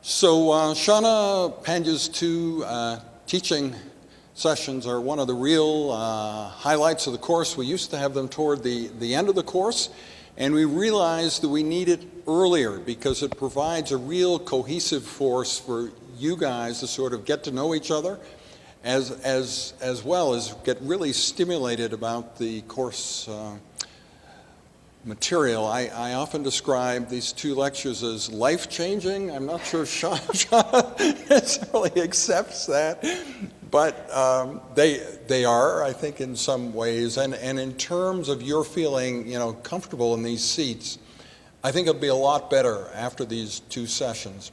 Shawna Pandya's two teaching sessions are one of the real highlights of the course. We used to have them toward the end of the course, and we realized that we need it earlier because it provides a real cohesive force for you guys to sort of get to know each other as well as get really stimulated about the course material. I often describe these two lectures as life-changing. I'm not sure Shawna necessarily accepts that, but they are, I think, in some ways. And in terms of your feeling, comfortable in these seats, I think it'll be a lot better after these two sessions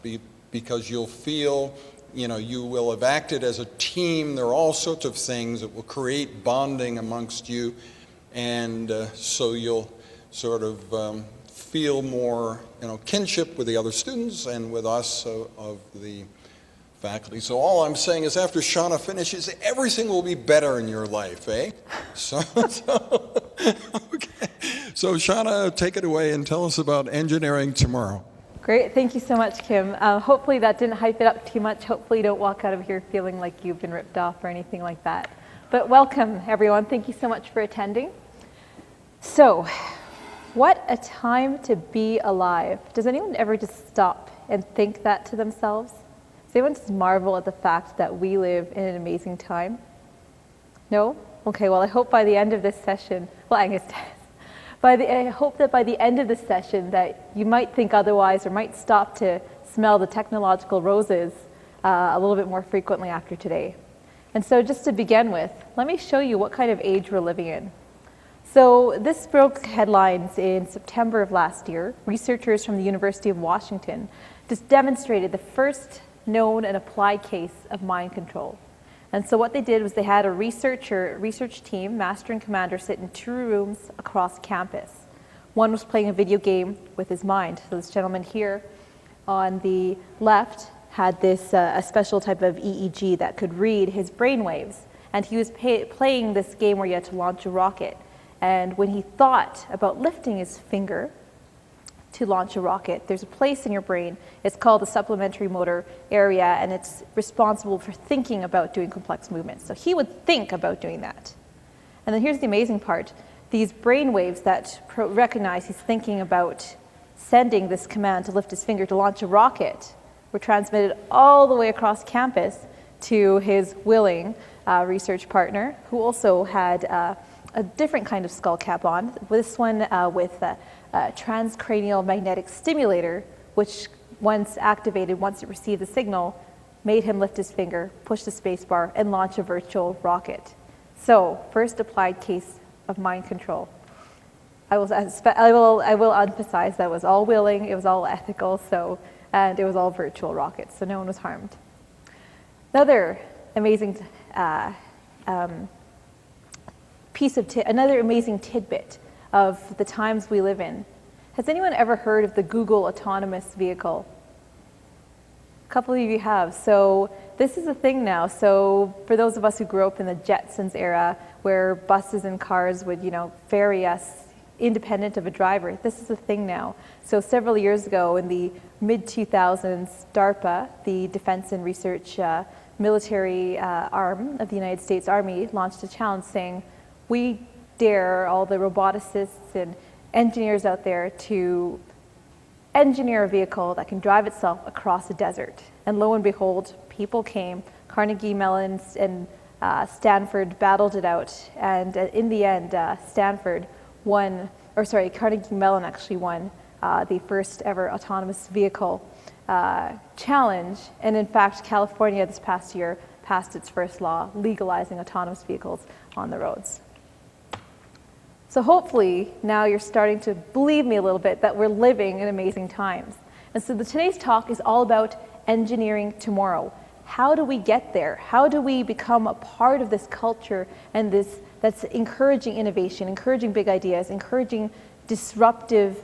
because you'll feel, you will have acted as a team. There are all sorts of things that will create bonding amongst you, and so you'll sort of feel more, kinship with the other students and with us of the faculty. So all I'm saying is after Shawna finishes, everything will be better in your life, eh? Okay. So Shawna, take it away and tell us about engineering tomorrow. Great, thank you so much, Kim. Hopefully that didn't hype it up too much. Hopefully you don't walk out of here feeling like you've been ripped off or anything like that. But welcome, everyone. Thank you so much for attending. So, what a time to be alive. Does anyone ever just stop and think that to themselves? Does anyone just marvel at the fact that we live in an amazing time? No? Okay, well, I hope by the end of this session, I hope that by the end of this session that you might think otherwise or might stop to smell the technological roses a little bit more frequently after today. And so just to begin with, let me show you what kind of age we're living in. So this broke headlines in September of last year. Researchers from the University of Washington just demonstrated the first known and applied case of mind control. And so what they did was they had a research team, master and commander, sit in 2 rooms across campus. One was playing a video game with his mind. So this gentleman here on the left had this a special type of EEG that could read his brainwaves. And he was playing this game where you had to launch a rocket. And when he thought about lifting his finger to launch a rocket, there's a place in your brain, it's called the supplementary motor area, and it's responsible for thinking about doing complex movements. So he would think about doing that. And then here's the amazing part. These brain waves that recognize he's thinking about sending this command to lift his finger to launch a rocket were transmitted all the way across campus to his willing research partner, who also had a different kind of skull cap on. This one with a transcranial magnetic stimulator, which once activated, once it received the signal, made him lift his finger, push the space bar, and launch a virtual rocket. So, first applied case of mind control. I will emphasize that was all willing, it was all ethical, and it was all virtual rockets, so no one was harmed. Another amazing another amazing tidbit of the times we live in. Has anyone ever heard of the Google autonomous vehicle? A couple of you have. So this is a thing now. So for those of us who grew up in the Jetsons era, where buses and cars would, ferry us independent of a driver, this is a thing now. So several years ago, in the mid-2000s, DARPA, the Defense and Research military arm of the United States Army, launched a challenge saying, we dare all the roboticists and engineers out there to engineer a vehicle that can drive itself across a desert. And lo and behold, people came. Carnegie Mellon and Stanford battled it out. And in the end, Carnegie Mellon actually won the first ever autonomous vehicle challenge. And in fact, California this past year passed its first law legalizing autonomous vehicles on the roads. So hopefully now you're starting to believe me a little bit that we're living in amazing times. And so today's talk is all about engineering tomorrow. How do we get there? How do we become a part of this culture and that's encouraging innovation, encouraging big ideas, encouraging disruptive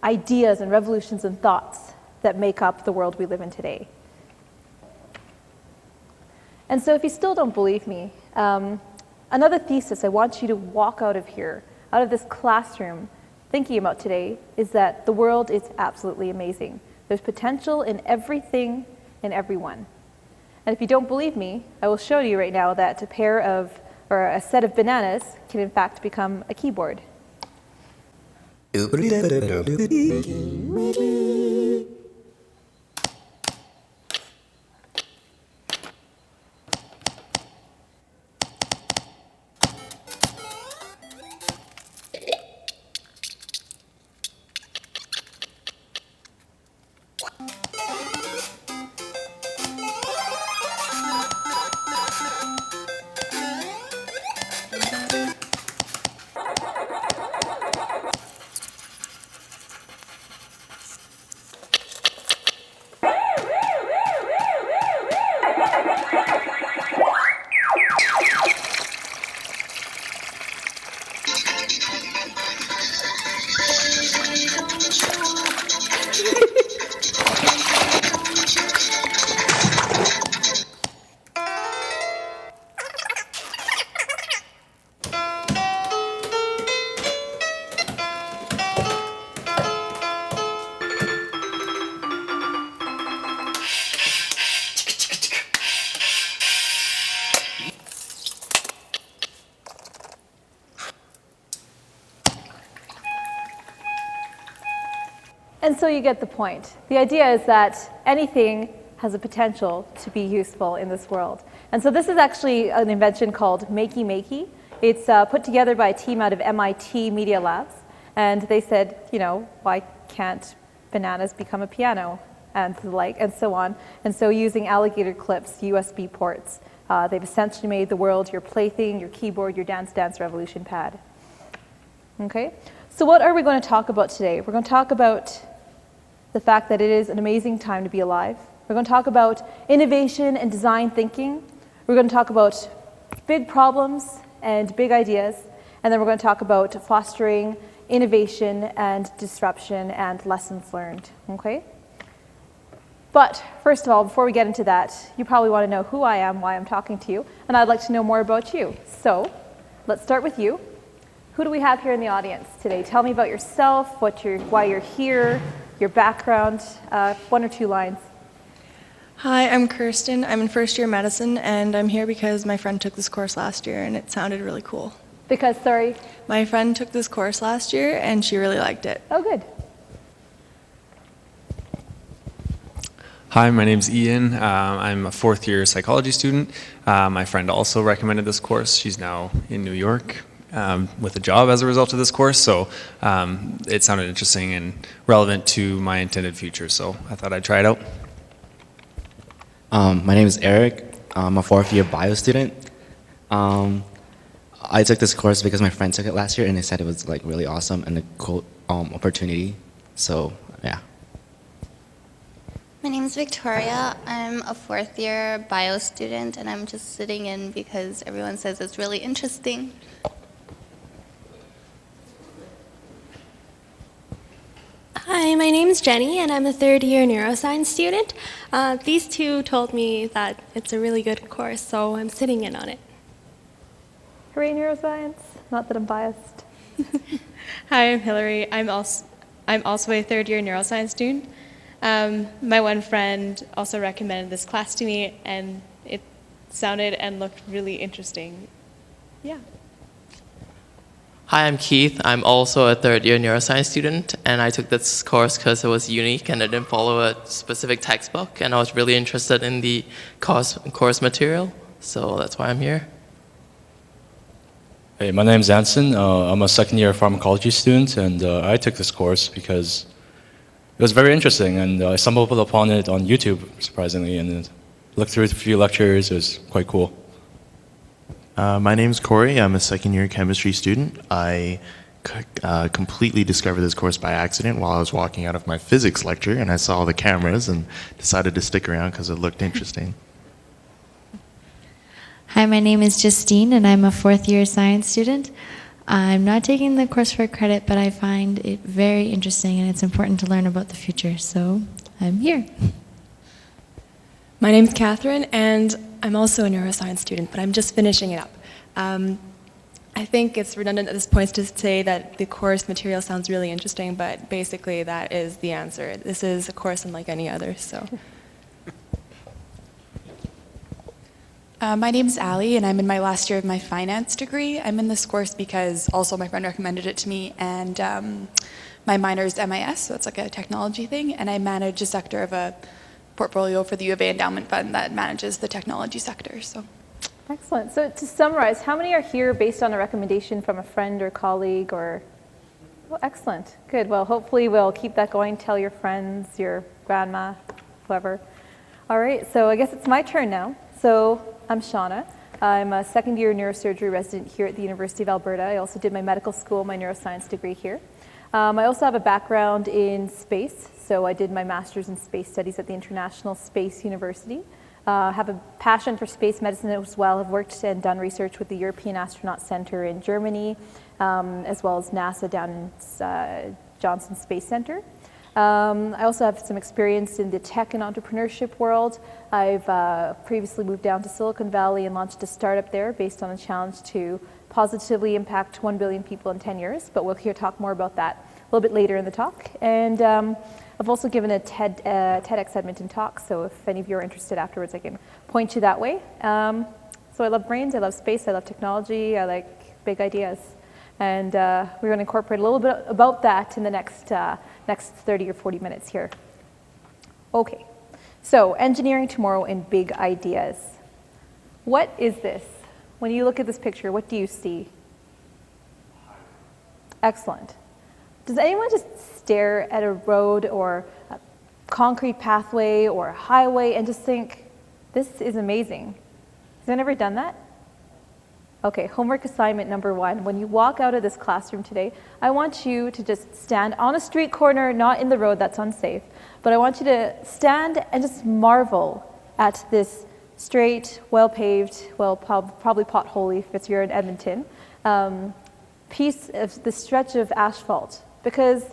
ideas and revolutions and thoughts that make up the world we live in today? And so if you still don't believe me, another thesis I want you to walk out of here, out of this classroom, thinking about today is that the world is absolutely amazing. There's potential in everything in everyone. And if you don't believe me, I will show you right now that a set of bananas can in fact become a keyboard. And so you get the point. The idea is that anything has a potential to be useful in this world. And so this is actually an invention called Makey Makey. It's put together by a team out of MIT Media Labs. And they said, why can't bananas become a piano? And the like, and so on. And so using alligator clips, USB ports, they've essentially made the world your plaything, your keyboard, your Dance Dance Revolution pad. Okay? So what are we going to talk about today? We're going to talk about the fact that it is an amazing time to be alive. We're going to talk about innovation and design thinking. We're going to talk about big problems and big ideas. And then we're going to talk about fostering innovation and disruption and lessons learned. Okay? But first of all, before we get into that, you probably want to know who I am, why I'm talking to you, and I'd like to know more about you. So let's start with you. Who do we have here in the audience today? Tell me about yourself, why you're here, your background, 1 or 2 lines. Hi, I'm Kirsten. I'm in first year medicine, and I'm here because my friend took this course last year, and it sounded really cool. Because, sorry? My friend took this course last year, and she really liked it. Oh, good. Hi, my name's Ian. I'm a 4th year psychology student. My friend also recommended this course. She's now in New York with a job as a result of this course, so it sounded interesting and relevant to my intended future, so I thought I'd try it out. My name is Eric. I'm a 4th year bio student. I took this course because my friend took it last year and they said it was really awesome and a cool opportunity. So yeah. My name is Victoria. I'm a 4th year bio student and I'm just sitting in because everyone says it's really interesting. Hi, my name is Jenny, and I'm a 3rd year neuroscience student. These two told me that it's a really good course, so I'm sitting in on it. Hooray, neuroscience. Not that I'm biased. Hi, I'm Hillary. I'm also a 3rd year neuroscience student. My one friend also recommended this class to me, and it sounded and looked really interesting. Yeah. Hi, I'm Keith. I'm also a 3rd year neuroscience student, and I took this course because it was unique and it didn't follow a specific textbook, and I was really interested in the course material, so that's why I'm here. Hey, my name's Anson. I'm a 2nd year pharmacology student, and I took this course because it was very interesting, and I stumbled upon it on YouTube, surprisingly, and looked through a few lectures. It was quite cool. My name's Corey. I'm a 2nd year chemistry student. I completely discovered this course by accident while I was walking out of my physics lecture, and I saw the cameras and decided to stick around because it looked interesting. Hi, my name is Justine, and I'm a 4th year science student. I'm not taking the course for credit, but I find it very interesting, and it's important to learn about the future, so I'm here. My name's Catherine, and I'm also a neuroscience student, but I'm just finishing it up. I think it's redundant at this point to say that the course material sounds really interesting, but basically that is the answer. This is a course unlike any other, so. My name's Allie, and I'm in my last year of my finance degree. I'm in this course because also my friend recommended it to me, and my minor is MIS, so it's like a technology thing, and I manage a sector of a portfolio for the U of A endowment fund that manages the technology sector. So, Excellent. So to summarize, how many are here based on a recommendation from a friend or colleague or? Oh, excellent. Good. Well, hopefully we'll keep that going. Tell your friends, your grandma, whoever. All right. So I guess it's my turn now. So I'm Shawna. I'm a second-year neurosurgery resident here at the University of Alberta. I also did my medical school, my neuroscience degree here. I also have a background in space. So I did my master's in space studies at the International Space University. Have a passion for space medicine as well. I've worked and done research with the European Astronaut Center in Germany, as well as NASA down in Johnson Space Center. I also have some experience in the tech and entrepreneurship world. I've previously moved down to Silicon Valley and launched a startup there based on a challenge to positively impact 1 billion people in 10 years, but we'll talk more about that a little bit later in the talk. And I've also given a TEDx Edmonton talk, so if any of you are interested afterwards, I can point you that way. So I love brains, I love space, I love technology, I like big ideas. And we're going to incorporate a little bit about that in the next 30 or 40 minutes here. Okay, so engineering tomorrow and big ideas. What is this? When you look at this picture, what do you see? Excellent. Does anyone just stare at a road or a concrete pathway or a highway and just think, this is amazing? Has anyone ever done that? Okay, homework assignment number 1. When you walk out of this classroom today, I want you to just stand on a street corner, not in the road, that's unsafe, but I want you to stand and just marvel at this straight, well-paved, well, probably potholey if you're in Edmonton, piece of the stretch of asphalt. Because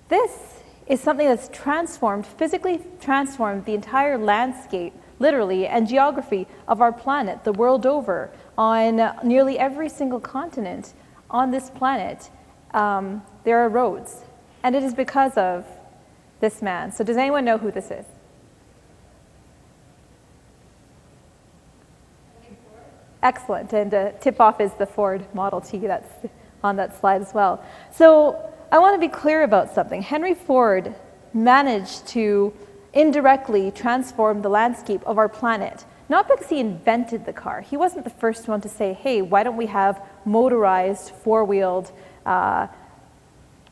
this is something that's transformed, physically transformed the entire landscape, literally, and geography of our planet, the world over, on nearly every single continent on this planet. There are roads, and it is because of this man. So does anyone know who this is? Excellent, and tip-off is the Ford Model T that's on that slide as well. So I want to be clear about something. Henry Ford managed to indirectly transform the landscape of our planet, not because he invented the car. He wasn't the first one to say, hey, why don't we have motorized, four-wheeled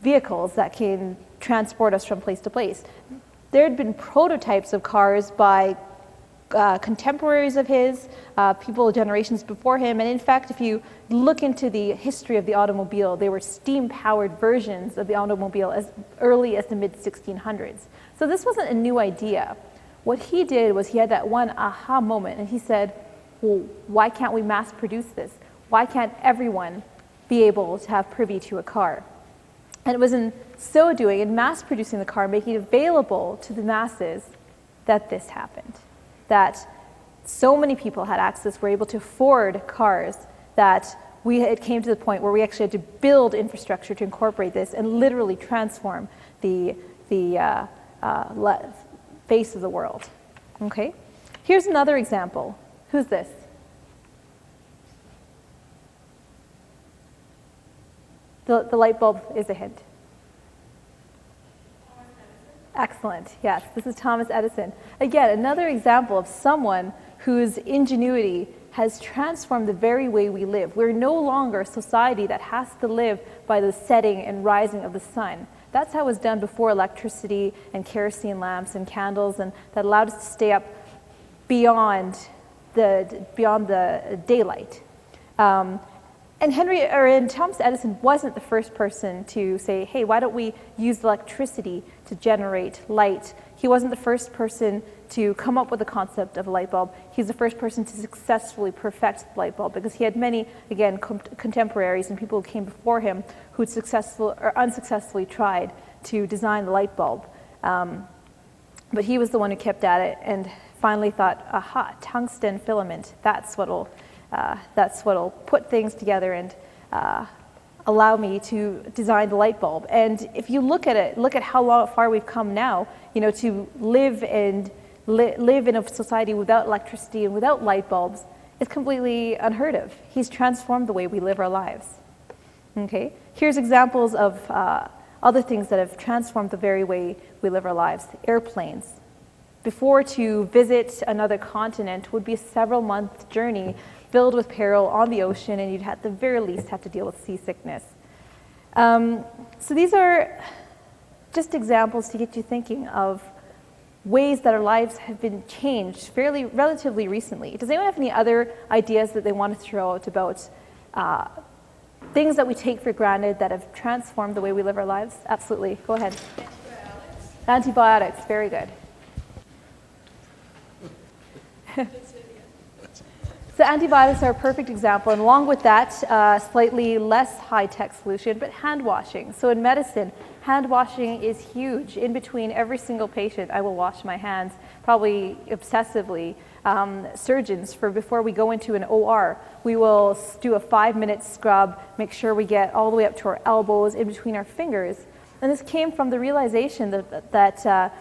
vehicles that can transport us from place to place. There had been prototypes of cars by contemporaries of his, people generations before him, and in fact, if you look into the history of the automobile, there were steam-powered versions of the automobile as early as the mid-1600s. So this wasn't a new idea. What he did was he had that one aha moment, and he said, well, why can't we mass produce this? Why can't everyone be able to have privy to a car? And it was in so doing, in mass producing the car, making it available to the masses, that this happened. That so many people had access, were able to afford cars, that it came to the point where we actually had to build infrastructure to incorporate this and literally transform the face of the world. Okay? Here's another example. Who's this? The light bulb is a hint. Excellent. Yes, this is Thomas Edison. Again, another example of someone whose ingenuity has transformed the very way we live. We're no longer a society that has to live by the setting and rising of the sun. That's how it was done before electricity and kerosene lamps and candles, and that allowed us to stay up beyond the daylight. And Thomas Edison wasn't the first person to say, hey, why don't we use electricity to generate light? He wasn't the first person to come up with the concept of a light bulb. He's the first person to successfully perfect the light bulb, because he had many, again, contemporaries and people who came before him who had successful or unsuccessfully tried to design the light bulb. But he was the one who kept at it and finally thought, aha, tungsten filament, that's what'll put things together and allow me to design the light bulb. And if you look at it, look at how far we've come now, to live and live in a society without electricity and without light bulbs is completely unheard of. He's transformed the way we live our lives. Okay? Here's examples of other things that have transformed the very way we live our lives. Airplanes. Before, to visit another continent would be a several-month journey filled with peril on the ocean, and you'd at the very least have to deal with seasickness. So these are just examples to get you thinking of ways that our lives have been changed relatively recently. Does anyone have any other ideas that they want to throw out about things that we take for granted that have transformed the way we live our lives? Absolutely. Go ahead. Antibiotics. Very good. So antibiotics are a perfect example, and along with that, slightly less high-tech solution, but hand washing. So in medicine, hand washing is huge. In between every single patient, I will wash my hands, probably obsessively. Surgeons, before we go into an OR, we will do a 5-minute scrub, make sure we get all the way up to our elbows, in between our fingers. And this came from the realization that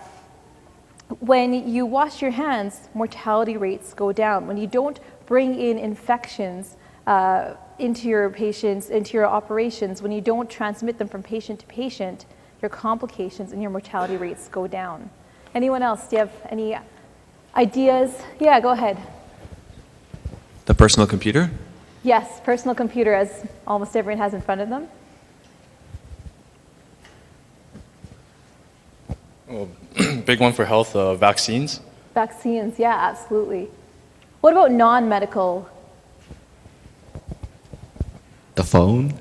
when you wash your hands, mortality rates go down. When you don't bring in infections into your patients, into your operations, when you don't transmit them from patient to patient, your complications and your mortality rates go down. Anyone else? Do you have any ideas? Yeah, go ahead. The personal computer? Yes, personal computer, as almost everyone has in front of them. Well, big one for health, vaccines. Vaccines, yeah, absolutely. What about non-medical? The phone?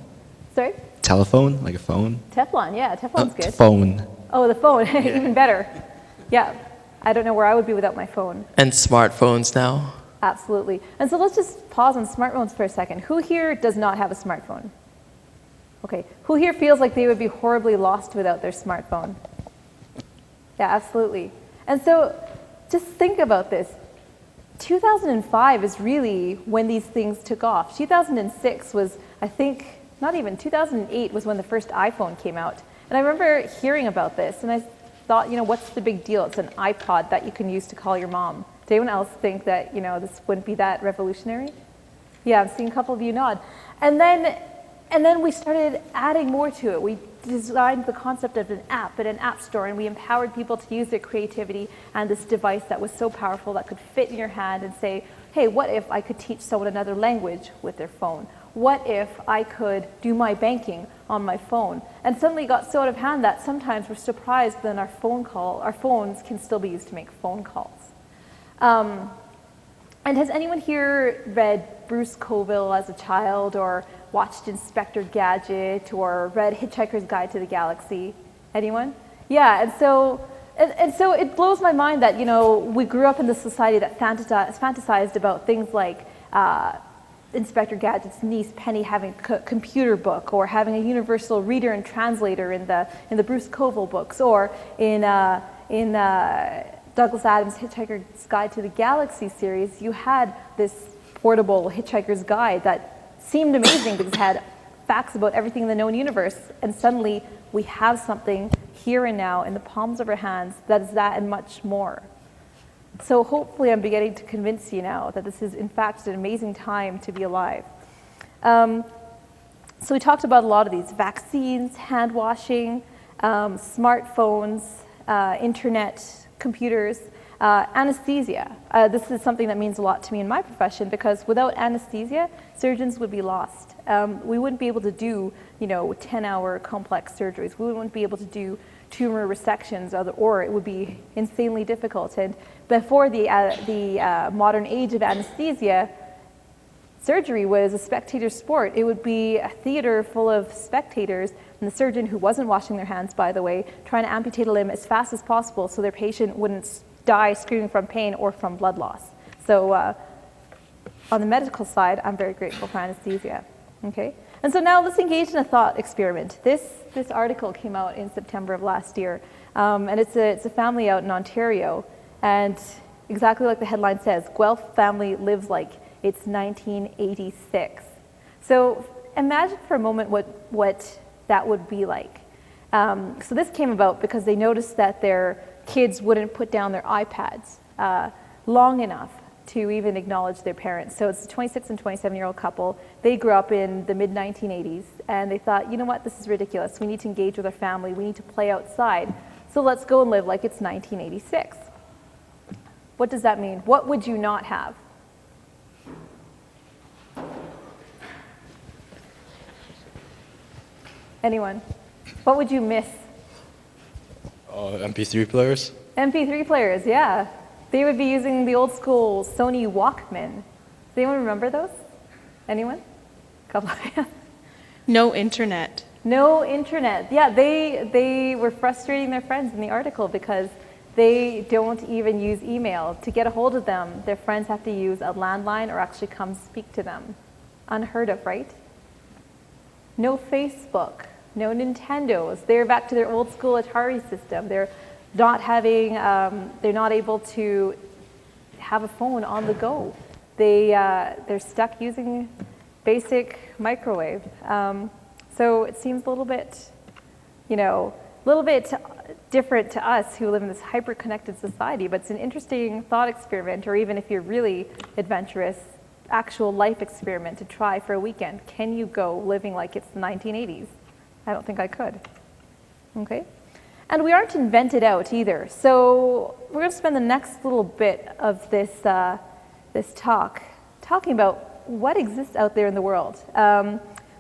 Sorry? Telephone? Like a phone? Teflon, yeah, Teflon's good. Phone. Oh, the phone, even better. Yeah, I don't know where I would be without my phone. And smartphones now. Absolutely. And so let's just pause on smartphones for a second. Who here does not have a smartphone? Okay. Who here feels like they would be horribly lost without their smartphone? Yeah, absolutely. And so just think about this. 2005 is really when these things took off. 2006 was, I think, not even, 2008 was when the first iPhone came out. And I remember hearing about this, and I thought, what's the big deal? It's an iPod that you can use to call your mom. Does anyone else think that, this wouldn't be that revolutionary? Yeah, I'm seeing a couple of you nod. And then we started adding more to it. We designed the concept of an app at an app store, and we empowered people to use their creativity and this device that was so powerful that could fit in your hand and say, hey, what if I could teach someone another language with their phone? What if I could do my banking on my phone? And suddenly it got so out of hand that sometimes we're surprised that our phones can still be used to make phone calls. And has anyone here read Bruce Coville as a child, or watched Inspector Gadget, or read Hitchhiker's Guide to the Galaxy? Anyone? Yeah, and so it blows my mind that, we grew up in this society that fantasized about things like Inspector Gadget's niece Penny having a computer book, or having a universal reader and translator in the Bruce Coville books, or in Douglas Adams' Hitchhiker's Guide to the Galaxy series, you had this portable Hitchhiker's Guide that seemed amazing because it had facts about everything in the known universe, and suddenly we have something here and now in the palms of our hands that is that and much more. So hopefully I'm beginning to convince you now that this is in fact an amazing time to be alive. So we talked about a lot of these: vaccines, hand washing, smartphones, internet, computers, anesthesia. This is something that means a lot to me in my profession, because without anesthesia, surgeons would be lost. We wouldn't be able to do, 10-hour complex surgeries. We wouldn't be able to do tumor resections, or it would be insanely difficult. And before the modern age of anesthesia, surgery was a spectator sport. It would be a theater full of spectators, and the surgeon, who wasn't washing their hands, by the way, trying to amputate a limb as fast as possible so their patient wouldn't die screaming from pain or from blood loss. So on the medical side, I'm very grateful for anesthesia. Okay? And so now let's engage in a thought experiment. This article came out in September of last year, and it's a family out in Ontario, and exactly like the headline says, Guelph family lives like it's 1986. So imagine for a moment what that would be like. So this came about because they noticed that their kids wouldn't put down their iPads. long enough to even acknowledge their parents. So it's a 26 and 27-year-old couple. They grew up in the mid-1980s, and they thought, you know what, this is ridiculous. We need to engage with our family. We need to play outside. So let's go and live like it's 1986. What does that mean? What would you not have? Anyone? What would you miss? MP3 players? MP3 players, yeah. They would be using the old school Sony Walkman. Does anyone remember those? Anyone? Couple of hands. No internet. No internet. Yeah, they were frustrating their friends in the article because they don't even use email. To get a hold of them, their friends have to use a landline or actually come speak to them. Unheard of, right? No Facebook, no Nintendos. They're back to their old school Atari system. They're not able to have a phone on the go. They're stuck using basic microwave. So it seems a little bit, different to us who live in this hyper-connected society, but it's an interesting thought experiment, or even if you're really adventurous, actual life experiment to try for a weekend. Can you go living like it's the 1980s? I don't think I could. Okay? And we aren't invented out either. So we're going to spend the next little bit of this talk talking about what exists out there in the world.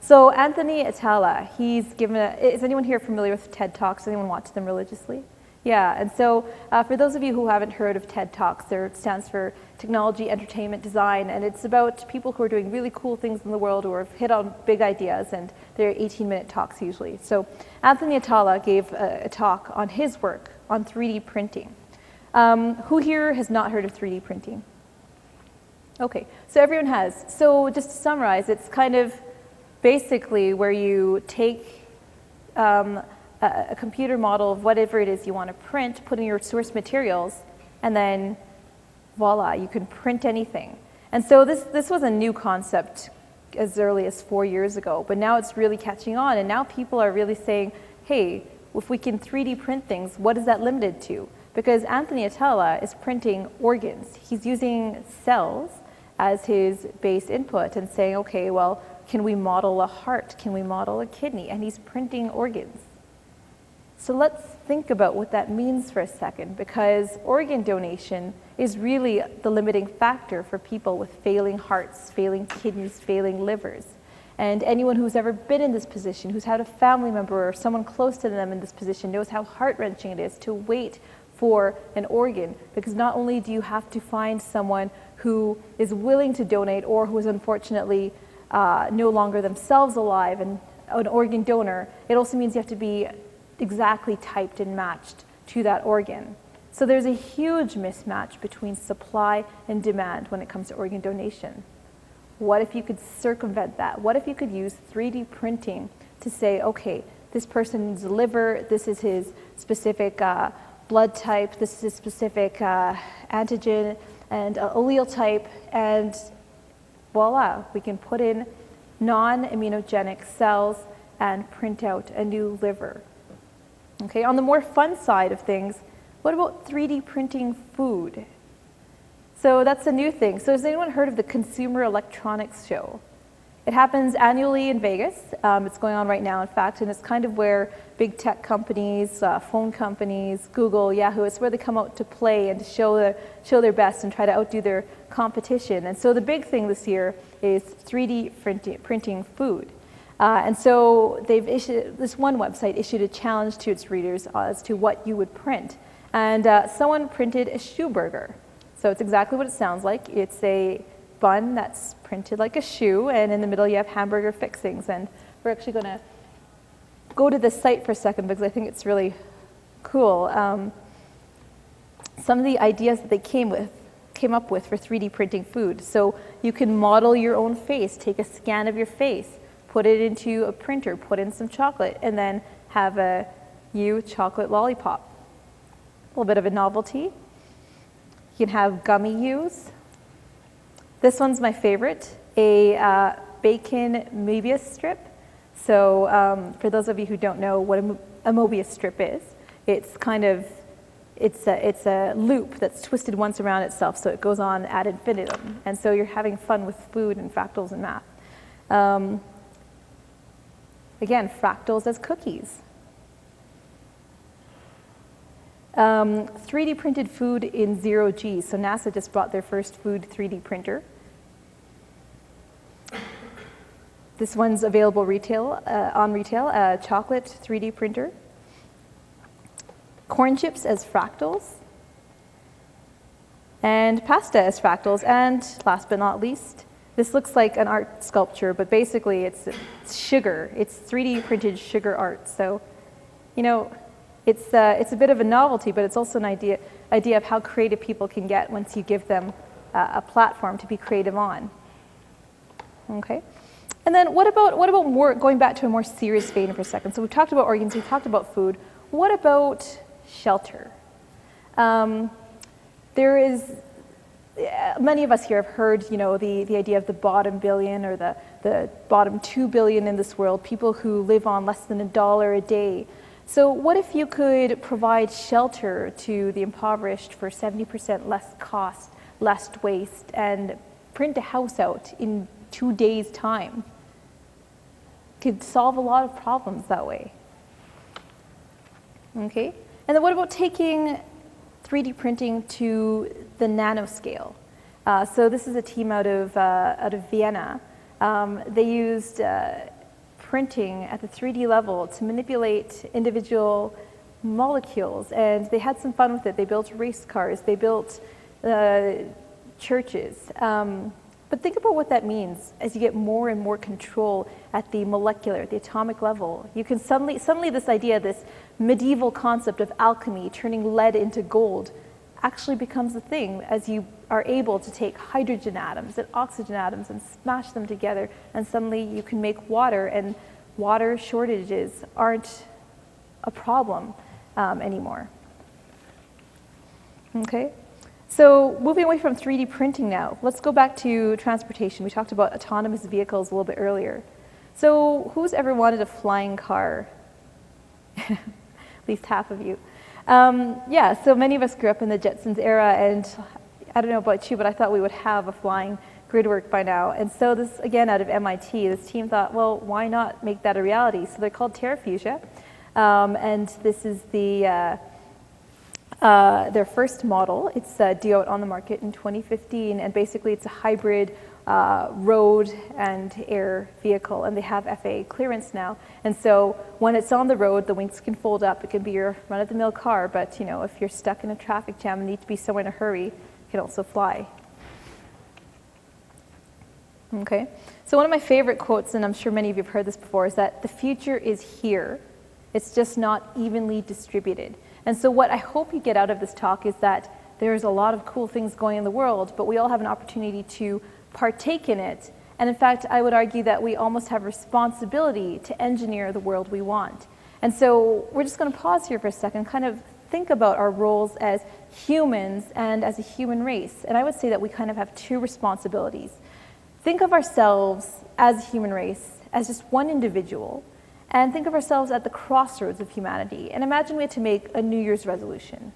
So Anthony Atala, he's given is anyone here familiar with TED Talks? Does anyone watch them religiously? Yeah, and so for those of you who haven't heard of TED Talks, it stands for Technology, Entertainment, Design, and it's about people who are doing really cool things in the world or have hit on big ideas, and they're 18-minute talks usually. So Anthony Atala gave a talk on his work on 3D printing. Who here has not heard of 3D printing? Okay, so everyone has. So just to summarize, it's kind of basically where you take a computer model of whatever it is you want to print, put in your source materials, and then voila, you can print anything. And so this was a new concept as early as 4 years ago, but now it's really catching on, and now people are really saying, hey, if we can 3D print things, what is that limited to? Because Anthony Atala is printing organs. He's using cells as his base input and saying, okay, well, can we model a heart? Can we model a kidney? And he's printing organs. So let's think about what that means for a second, because organ donation is really the limiting factor for people with failing hearts, failing kidneys, failing livers. And anyone who's ever been in this position, who's had a family member or someone close to them in this position, knows how heart-wrenching it is to wait for an organ, because not only do you have to find someone who is willing to donate or who is unfortunately no longer themselves alive and an organ donor, it also means you have to be exactly typed and matched to that organ. So there's a huge mismatch between supply and demand when it comes to organ donation. What if you could circumvent that? What if you could use 3D printing to say, okay, this person needs a liver, this is his specific blood type, this is his specific antigen and allele type, and voila, we can put in non-immunogenic cells and print out a new liver. Okay, on the more fun side of things, what about 3D printing food? So that's a new thing. So has anyone heard of the Consumer Electronics Show? It happens annually in Vegas. It's going on right now, in fact, and it's kind of where big tech companies, phone companies, Google, Yahoo, it's where they come out to play and to show their best and try to outdo their competition. And so the big thing this year is 3D printing food. And so this one website issued a challenge to its readers as to what you would print. And someone printed a shoe burger. So it's exactly what it sounds like. It's a bun that's printed like a shoe, and in the middle you have hamburger fixings. And we're actually going to go to this site for a second because I think it's really cool. Some of the ideas that they came up with for 3D printing food. So you can model your own face, take a scan of your face, put it into a printer, put in some chocolate, and then have a chocolate lollipop. A little bit of a novelty. You can have gummy U's. This one's my favorite, a bacon Mobius strip. So for those of you who don't know what a Mobius strip is, it's kind of it's a loop that's twisted once around itself, so it goes on ad infinitum. And so you're having fun with food and fractals and math. Again, fractals as cookies. 3D printed food in 0G. So NASA just brought their first food 3D printer. This one's available on retail, chocolate 3D printer. Corn chips as fractals. And pasta as fractals. And last but not least, this looks like an art sculpture, but basically it's sugar. It's 3D printed sugar art. So, you know, it's a bit of a novelty, but it's also an idea of how creative people can get once you give them a platform to be creative on. Okay? And then what about more, going back to a more serious vein for a second? So we've talked about organs, we've talked about food. What about shelter? There is, many of us here have heard, you know, the idea of the bottom billion or the bottom 2 billion in this world, people who live on less than $1 a day. So what if you could provide shelter to the impoverished for 70% less cost, less waste, and print a house out in 2 days' time? Could solve a lot of problems that way. Okay? And then what about taking 3D printing to the nanoscale? So this is a team out of Vienna. They used printing at the 3D level to manipulate individual molecules, and they had some fun with it. They built race cars, they built churches. But think about what that means as you get more and more control at the molecular, the atomic level. You can suddenly this idea, this medieval concept of alchemy, turning lead into gold, actually becomes a thing as you are able to take hydrogen atoms and oxygen atoms and smash them together, and suddenly you can make water, and water shortages aren't a problem anymore. Okay? So moving away from 3D printing now, let's go back to transportation. We talked about autonomous vehicles a little bit earlier. So who's ever wanted a flying car? At least half of you. Yeah, so many of us grew up in the Jetsons era, and I don't know about you, but I thought we would have a flying gridwork by now. And so this, again, out of MIT, this team thought, well, why not make that a reality? So they're called Terrafusia, and this is their first model. It's due out on the market in 2015, and basically it's a hybrid road and air vehicle, and they have FAA clearance now. And so when it's on the road, the wings can fold up. It can be your run-of-the-mill car, but you know, if you're stuck in a traffic jam and need to be somewhere in a hurry, it can also fly. Okay, so one of my favorite quotes, and I'm sure many of you have heard this before, is that the future is here. It's just not evenly distributed. And so what I hope you get out of this talk is that there's a lot of cool things going in the world, but we all have an opportunity to partake in it. And in fact, I would argue that we almost have responsibility to engineer the world we want. And so we're just going to pause here for a second, kind of think about our roles as humans and as a human race. And I would say that we kind of have two responsibilities. Think of ourselves as a human race as just one individual, and think of ourselves at the crossroads of humanity. And imagine we had to make a New Year's resolution.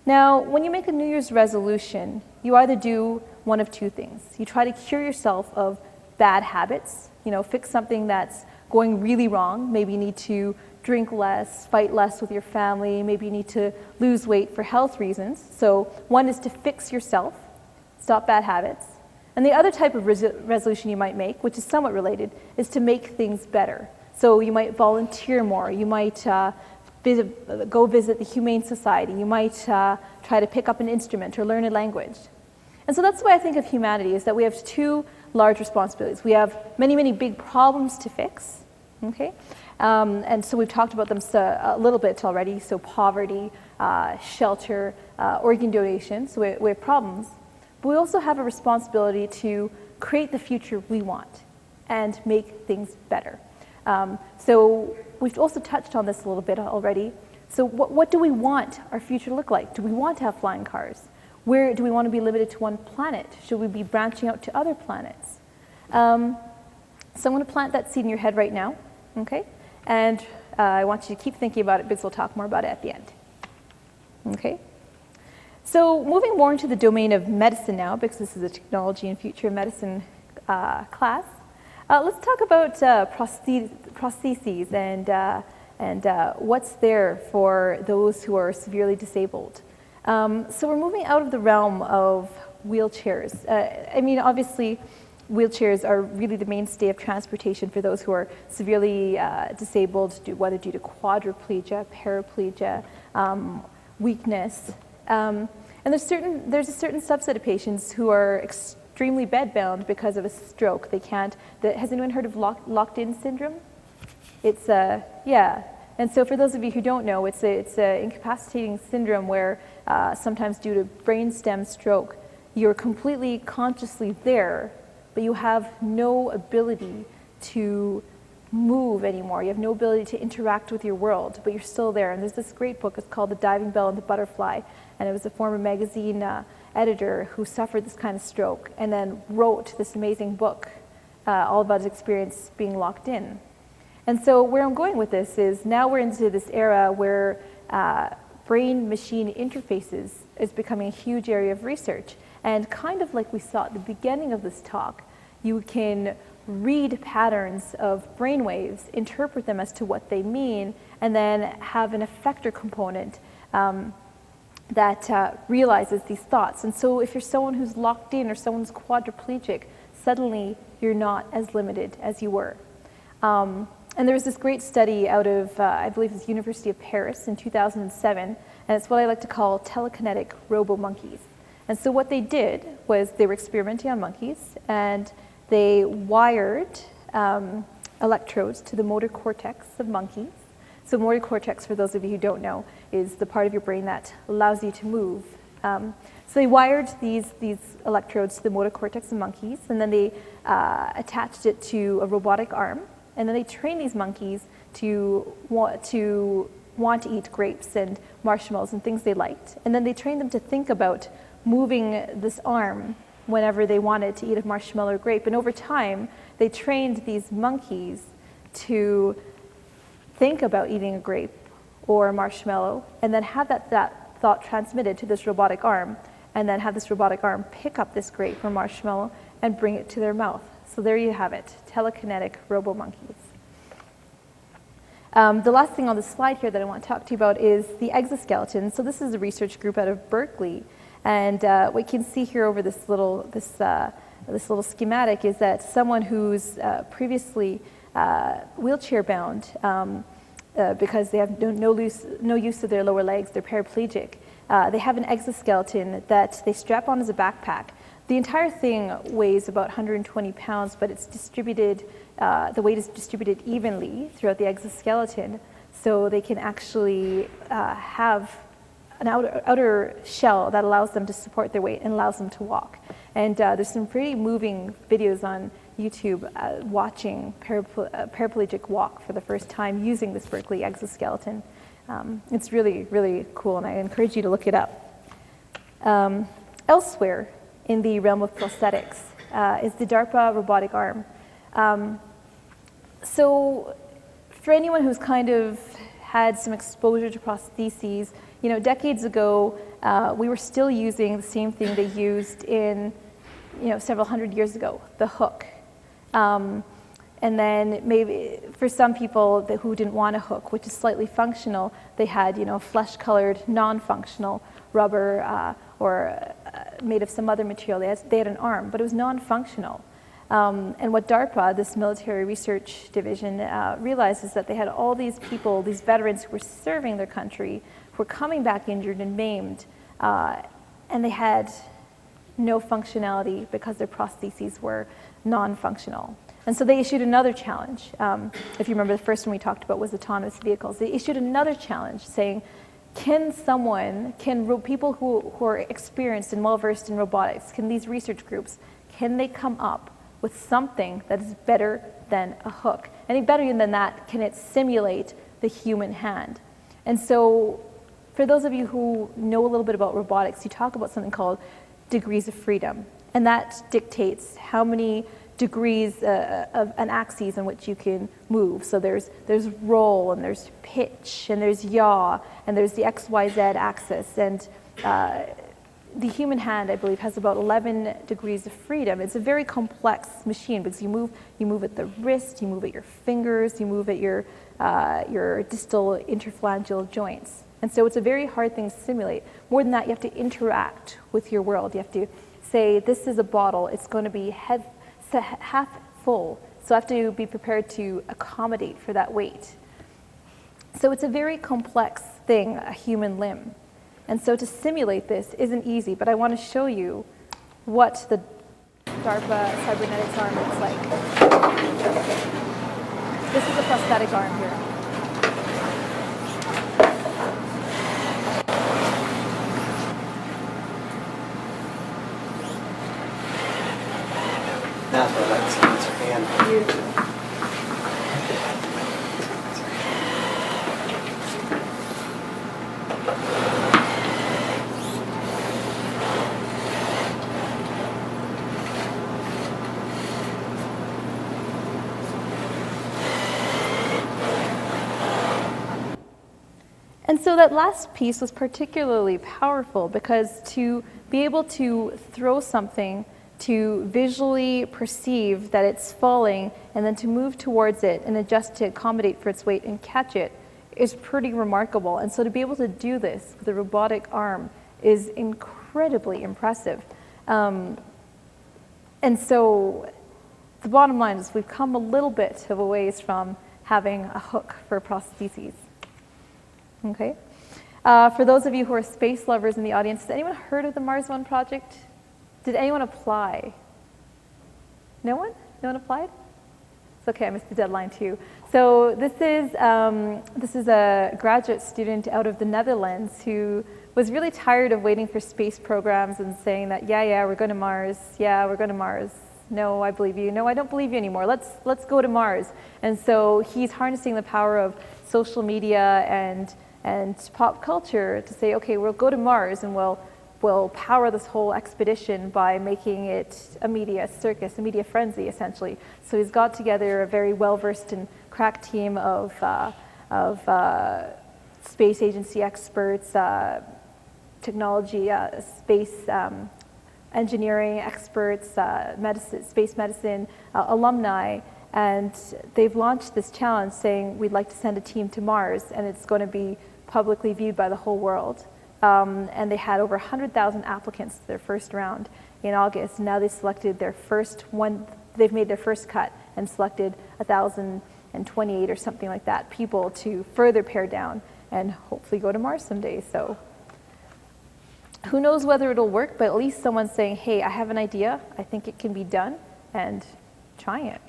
Now, when you make a New Year's resolution, you either do one of two things. You try to cure yourself of bad habits, you know, fix something that's going really wrong. Maybe you need to drink less, fight less with your family. Maybe you need to lose weight for health reasons. So one is to fix yourself, stop bad habits. And the other type of resolution you might make, which is somewhat related, is to make things better. So you might volunteer more, you might go visit the Humane Society, you might try to pick up an instrument or learn a language. And so that's the way I think of humanity, is that we have two large responsibilities. We have many, many big problems to fix, okay? And so we've talked about them a little bit already, so poverty, shelter, organ donation, so we have problems. But we also have a responsibility to create the future we want and make things better. So we've also touched on this a little bit already. So what do we want our future to look like? Do we want to have flying cars? Where do we want to be limited to one planet? Should we be branching out to other planets? So I'm going to plant that seed in your head right now, okay? And I want you to keep thinking about it because we'll talk more about it at the end. Okay? So moving more into the domain of medicine now, because this is a technology and future of medicine class, let's talk about prostheses and what's there for those who are severely disabled. So we're moving out of the realm of wheelchairs. I mean, obviously, wheelchairs are really the mainstay of transportation for those who are severely disabled, whether due to quadriplegia, paraplegia, weakness. And there's a certain subset of patients who are extremely bedbound because of a stroke. They can't. Has anyone heard of locked-in syndrome? It's yeah. And so for those of you who don't know, it's a incapacitating syndrome where sometimes due to brainstem stroke, you're completely consciously there, but you have no ability to move anymore. You have no ability to interact with your world, but you're still there. And there's this great book, it's called The Diving Bell and the Butterfly, and it was a former magazine editor who suffered this kind of stroke and then wrote this amazing book all about his experience being locked in. And so where I'm going with this is now we're into this era where brain-machine interfaces is becoming a huge area of research. And kind of like we saw at the beginning of this talk, you can read patterns of brainwaves, interpret them as to what they mean, and then have an effector component that realizes these thoughts. And so if you're someone who's locked in or someone who's quadriplegic, suddenly you're not as limited as you were. And there was this great study out of, I believe it's University of Paris in 2007, and it's what I like to call telekinetic robo-monkeys. And so what they did was they were experimenting on monkeys, and they wired electrodes to the motor cortex of monkeys. So motor cortex, for those of you who don't know, is the part of your brain that allows you to move. So they wired these electrodes to the motor cortex of monkeys, and then they attached it to a robotic arm, and then they trained these monkeys to want to eat grapes and marshmallows and things they liked. And then they trained them to think about moving this arm whenever they wanted to eat a marshmallow or grape. And over time, they trained these monkeys to think about eating a grape or a marshmallow, and then have that thought transmitted to this robotic arm, and then have this robotic arm pick up this grape or marshmallow and bring it to their mouth. So there you have it, telekinetic robo-monkeys. The last thing on the slide here that I want to talk to you about is the exoskeleton. So this is a research group out of Berkeley, and what you can see here over this little schematic is that someone who's previously wheelchair bound because they have no use of their lower legs, they're paraplegic. They have an exoskeleton that they strap on as a backpack. The entire thing weighs about 120 pounds, but it's distributed, the weight is distributed evenly throughout the exoskeleton, so they can actually have an outer shell that allows them to support their weight and allows them to walk. And there's some pretty moving videos on YouTube watching paraplegic walk for the first time using this Berkeley exoskeleton. It's really, really cool, and I encourage you to look it up. Elsewhere in the realm of prosthetics is the DARPA robotic arm. So for anyone who's kind of had some exposure to prostheses, you know, decades ago, we were still using the same thing they used in, you know, several hundred years ago, the hook. And then maybe for some people who didn't want a hook, which is slightly functional, they had, you know, flesh-colored, non-functional rubber or made of some other material. They had an arm, but it was non-functional. And what DARPA, this military research division, realized is that they had all these people, these veterans who were serving their country, who were coming back injured and maimed, and they had no functionality because their prostheses were non-functional. And so they issued another challenge. If you remember, the first one we talked about was autonomous vehicles. They issued another challenge saying, can people who are experienced and well-versed in robotics, can these research groups, can they come up with something that is better than a hook? Any better than that, can it simulate the human hand? And so for those of you who know a little bit about robotics, you talk about something called degrees of freedom. And that dictates how many degrees of an axis in which you can move. So there's roll, and there's pitch, and there's yaw, and there's the XYZ axis. And the human hand, I believe, has about 11 degrees of freedom. It's a very complex machine because you move at the wrist, you move at your fingers, you move at your distal interphalangeal joints. And so it's a very hard thing to simulate. More than that, you have to interact with your world. You have to say, this is a bottle, it's going to be half full. So I have to be prepared to accommodate for that weight. So it's a very complex thing, a human limb. And so to simulate this isn't easy, but I want to show you what the DARPA cybernetics arm looks like. This is a prosthetic arm here. That's what that sounds her hand. Beautiful. And so that last piece was particularly powerful because to be able to throw something, to visually perceive that it's falling, and then to move towards it and adjust to accommodate for its weight and catch it is pretty remarkable. And so to be able to do this with a robotic arm is incredibly impressive. And so the bottom line is we've come a little bit of a ways from having a hook for prostheses. Okay. For those of you who are space lovers in the audience, has anyone heard of the Mars One project? Did anyone apply? No one? No one applied? It's okay, I missed the deadline too. So this is a graduate student out of the Netherlands who was really tired of waiting for space programs and saying that, yeah, we're going to Mars. Yeah, we're going to Mars. No, I believe you. No, I don't believe you anymore. Let's go to Mars. And so he's harnessing the power of social media and pop culture to say, okay, we'll go to Mars and we'll power this whole expedition by making it a media circus, a media frenzy, essentially. So he's got together a very well-versed and crack team of space agency experts, technology, space engineering experts, space medicine, alumni, and they've launched this challenge saying we'd like to send a team to Mars, and it's going to be publicly viewed by the whole world. And they had over 100,000 applicants to their first round in August. Now they selected their first one, they've made their first cut and selected 1,028 or something like that people to further pare down and hopefully go to Mars someday. So who knows whether it'll work, but at least someone's saying, hey, I have an idea, I think it can be done, and trying it.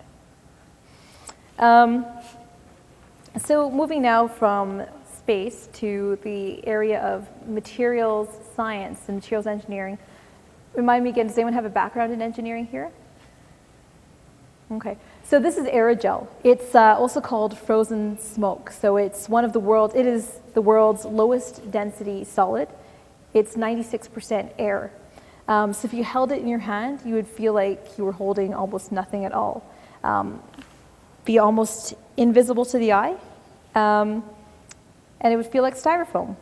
So moving now from space to the area of materials science and materials engineering. Remind me again, does anyone have a background in engineering here? Okay, so this is Arid Gel. It's also called frozen smoke. So it's it is the world's lowest density solid. It's 96% air. So if you held it in your hand, you would feel like you were holding almost nothing at all. Be almost invisible to the eye. And it would feel like styrofoam.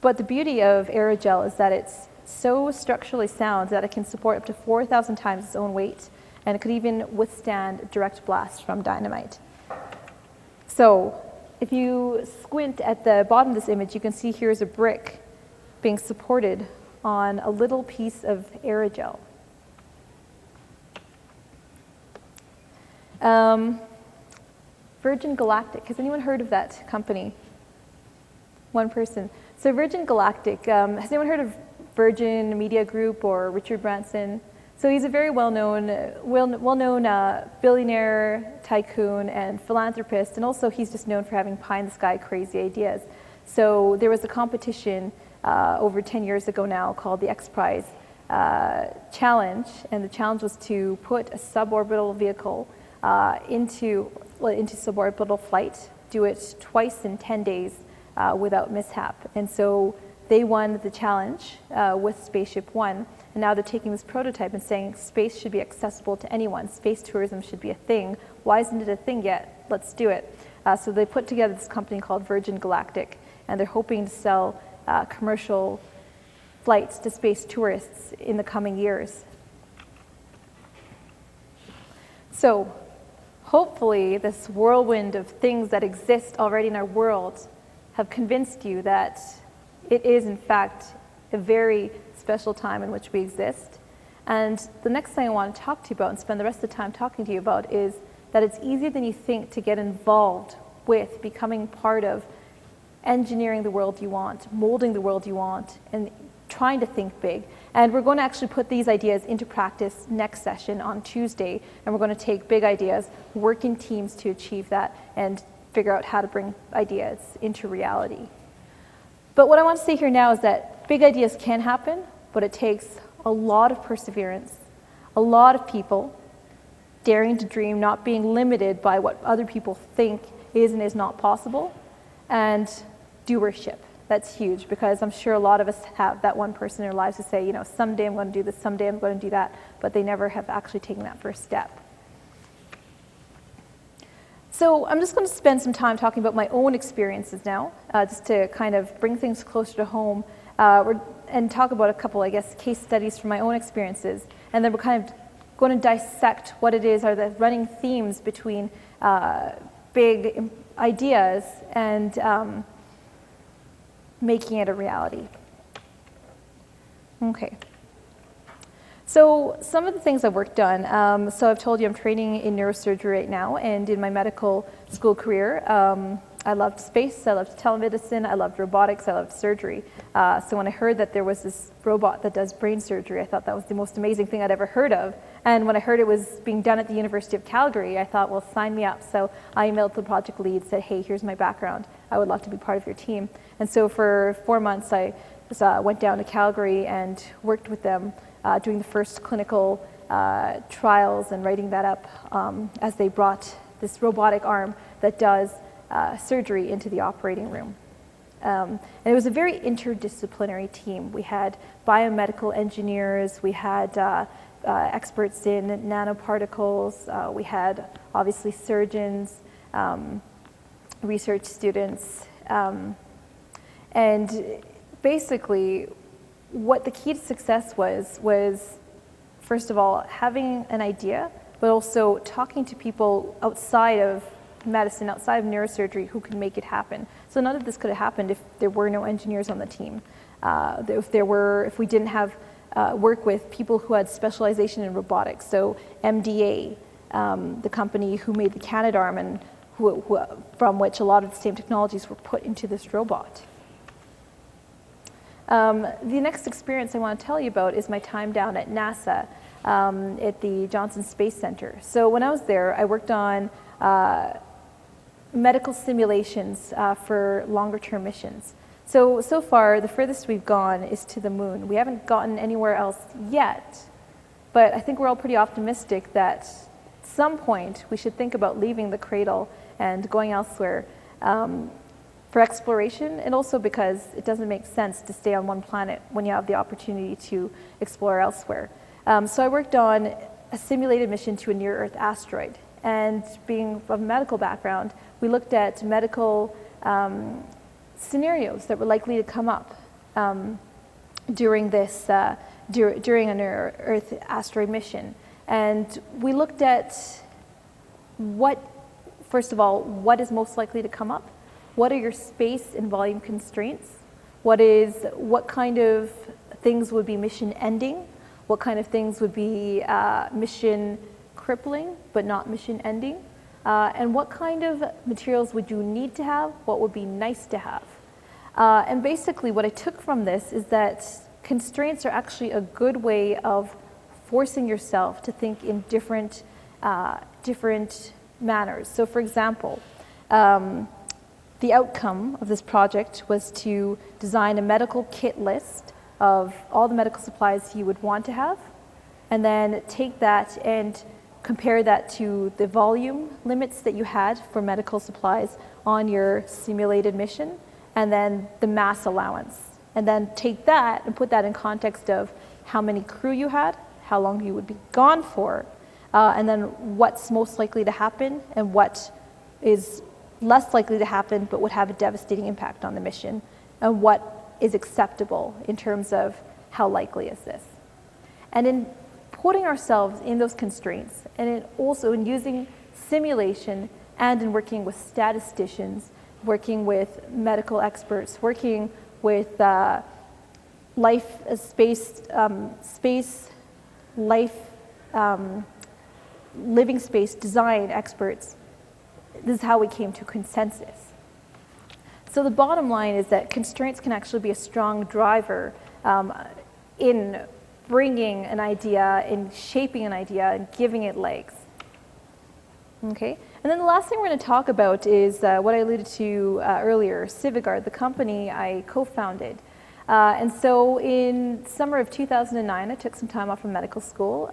But the beauty of Arid Gel is that it's so structurally sound that it can support up to 4,000 times its own weight, and it could even withstand direct blast from dynamite. So if you squint at the bottom of this image, you can see here's a brick being supported on a little piece of Arid Gel. Virgin Galactic, has anyone heard of that company? One person. So Virgin Galactic, has anyone heard of Virgin Media Group or Richard Branson? So he's a very well-known billionaire, tycoon, and philanthropist, and also he's just known for having pie-in-the-sky crazy ideas. So there was a competition over 10 years ago now called the X Prize Challenge, and the challenge was to put a suborbital vehicle into suborbital flight, do it twice in 10 days without mishap. And so they won the challenge with Spaceship One, and now they're taking this prototype and saying space should be accessible to anyone. Space tourism should be a thing. Why isn't it a thing yet? Let's do it. So they put together this company called Virgin Galactic, and they're hoping to sell commercial flights to space tourists in the coming years. So hopefully this whirlwind of things that exist already in our world have convinced you that it is in fact a very special time in which we exist. And the next thing I want to talk to you about and spend the rest of the time talking to you about is that it's easier than you think to get involved with becoming part of engineering the world you want, molding the world you want, and trying to think big. And we're going to actually put these ideas into practice next session on Tuesday, and we're going to take big ideas, work in teams to achieve that, and figure out how to bring ideas into reality. But what I want to say here now is that big ideas can happen, but it takes a lot of perseverance, a lot of people daring to dream, not being limited by what other people think is and is not possible, and doership. That's huge, because I'm sure a lot of us have that one person in their lives who say, you know, someday I'm going to do this, someday I'm going to do that, but they never have actually taken that first step. So I'm just going to spend some time talking about my own experiences now, just to kind of bring things closer to home, and talk about a couple, I guess, case studies from my own experiences. And then we're kind of going to dissect what it is are the running themes between big ideas and making it a reality. Okay. So some of the things I've worked on, so I've told you I'm training in neurosurgery right now, and in my medical school career, I loved space, I loved telemedicine, I loved robotics, I loved surgery. So when I heard that there was this robot that does brain surgery, I thought that was the most amazing thing I'd ever heard of. And when I heard it was being done at the University of Calgary, I thought, well, sign me up. So I emailed the project lead, said, hey, here's my background. I would love to be part of your team. And so for 4 months, I went down to Calgary and worked with them, doing the first clinical trials and writing that up as they brought this robotic arm that does surgery into the operating room. And it was a very interdisciplinary team. We had biomedical engineers, we had experts in nanoparticles, we had obviously surgeons, research students, and basically what the key to success was first of all having an idea, but also talking to people outside of medicine, outside of neurosurgery, who can make it happen. So none of this could have happened if there were no engineers on the team. If we didn't have work with people who had specialization in robotics. So MDA, the company who made the Canadarm and from which a lot of the same technologies were put into this robot. The next experience I want to tell you about is my time down at NASA at the Johnson Space Center. So when I was there, I worked on medical simulations for longer term missions. So far, the furthest we've gone is to the moon. We haven't gotten anywhere else yet, but I think we're all pretty optimistic that at some point we should think about leaving the cradle and going elsewhere for exploration, and also because it doesn't make sense to stay on one planet when you have the opportunity to explore elsewhere. So I worked on a simulated mission to a near-Earth asteroid, and being of a medical background, we looked at medical scenarios that were likely to come up during this during a near-Earth asteroid mission, and we looked at first of all, what is most likely to come up? What are your space and volume constraints? What kind of things would be mission ending? What kind of things would be mission crippling but not mission ending? And what kind of materials would you need to have? What would be nice to have? And basically what I took from this is that constraints are actually a good way of forcing yourself to think in different manners. So for example, the outcome of this project was to design a medical kit list of all the medical supplies you would want to have, and then take that and compare that to the volume limits that you had for medical supplies on your simulated mission, and then the mass allowance. And then take that and put that in context of how many crew you had, how long you would be gone for, and then what's most likely to happen and what is less likely to happen but would have a devastating impact on the mission, and what is acceptable in terms of how likely is this? And in putting ourselves in those constraints, and also in using simulation and in working with statisticians, working with medical experts, working with living space design experts, this is how we came to consensus. So the bottom line is that constraints can actually be a strong driver in bringing an idea, in shaping an idea, and giving it legs. Okay, and then the last thing we're going to talk about is what I alluded to earlier, Civic Guard, the company I co-founded. And so in summer of 2009, I took some time off from medical school,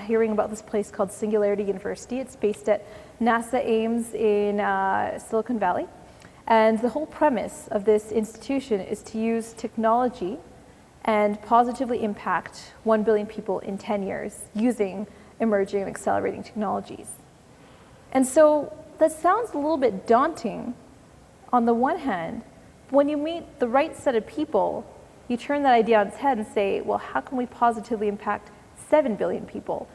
hearing about this place called Singularity University. It's based at NASA Ames in Silicon Valley. And the whole premise of this institution is to use technology and positively impact 1 billion people in 10 years using emerging and accelerating technologies. And so that sounds a little bit daunting on the one hand. When you meet the right set of people, you turn that idea on its head and say, well, how can we positively impact 7 billion people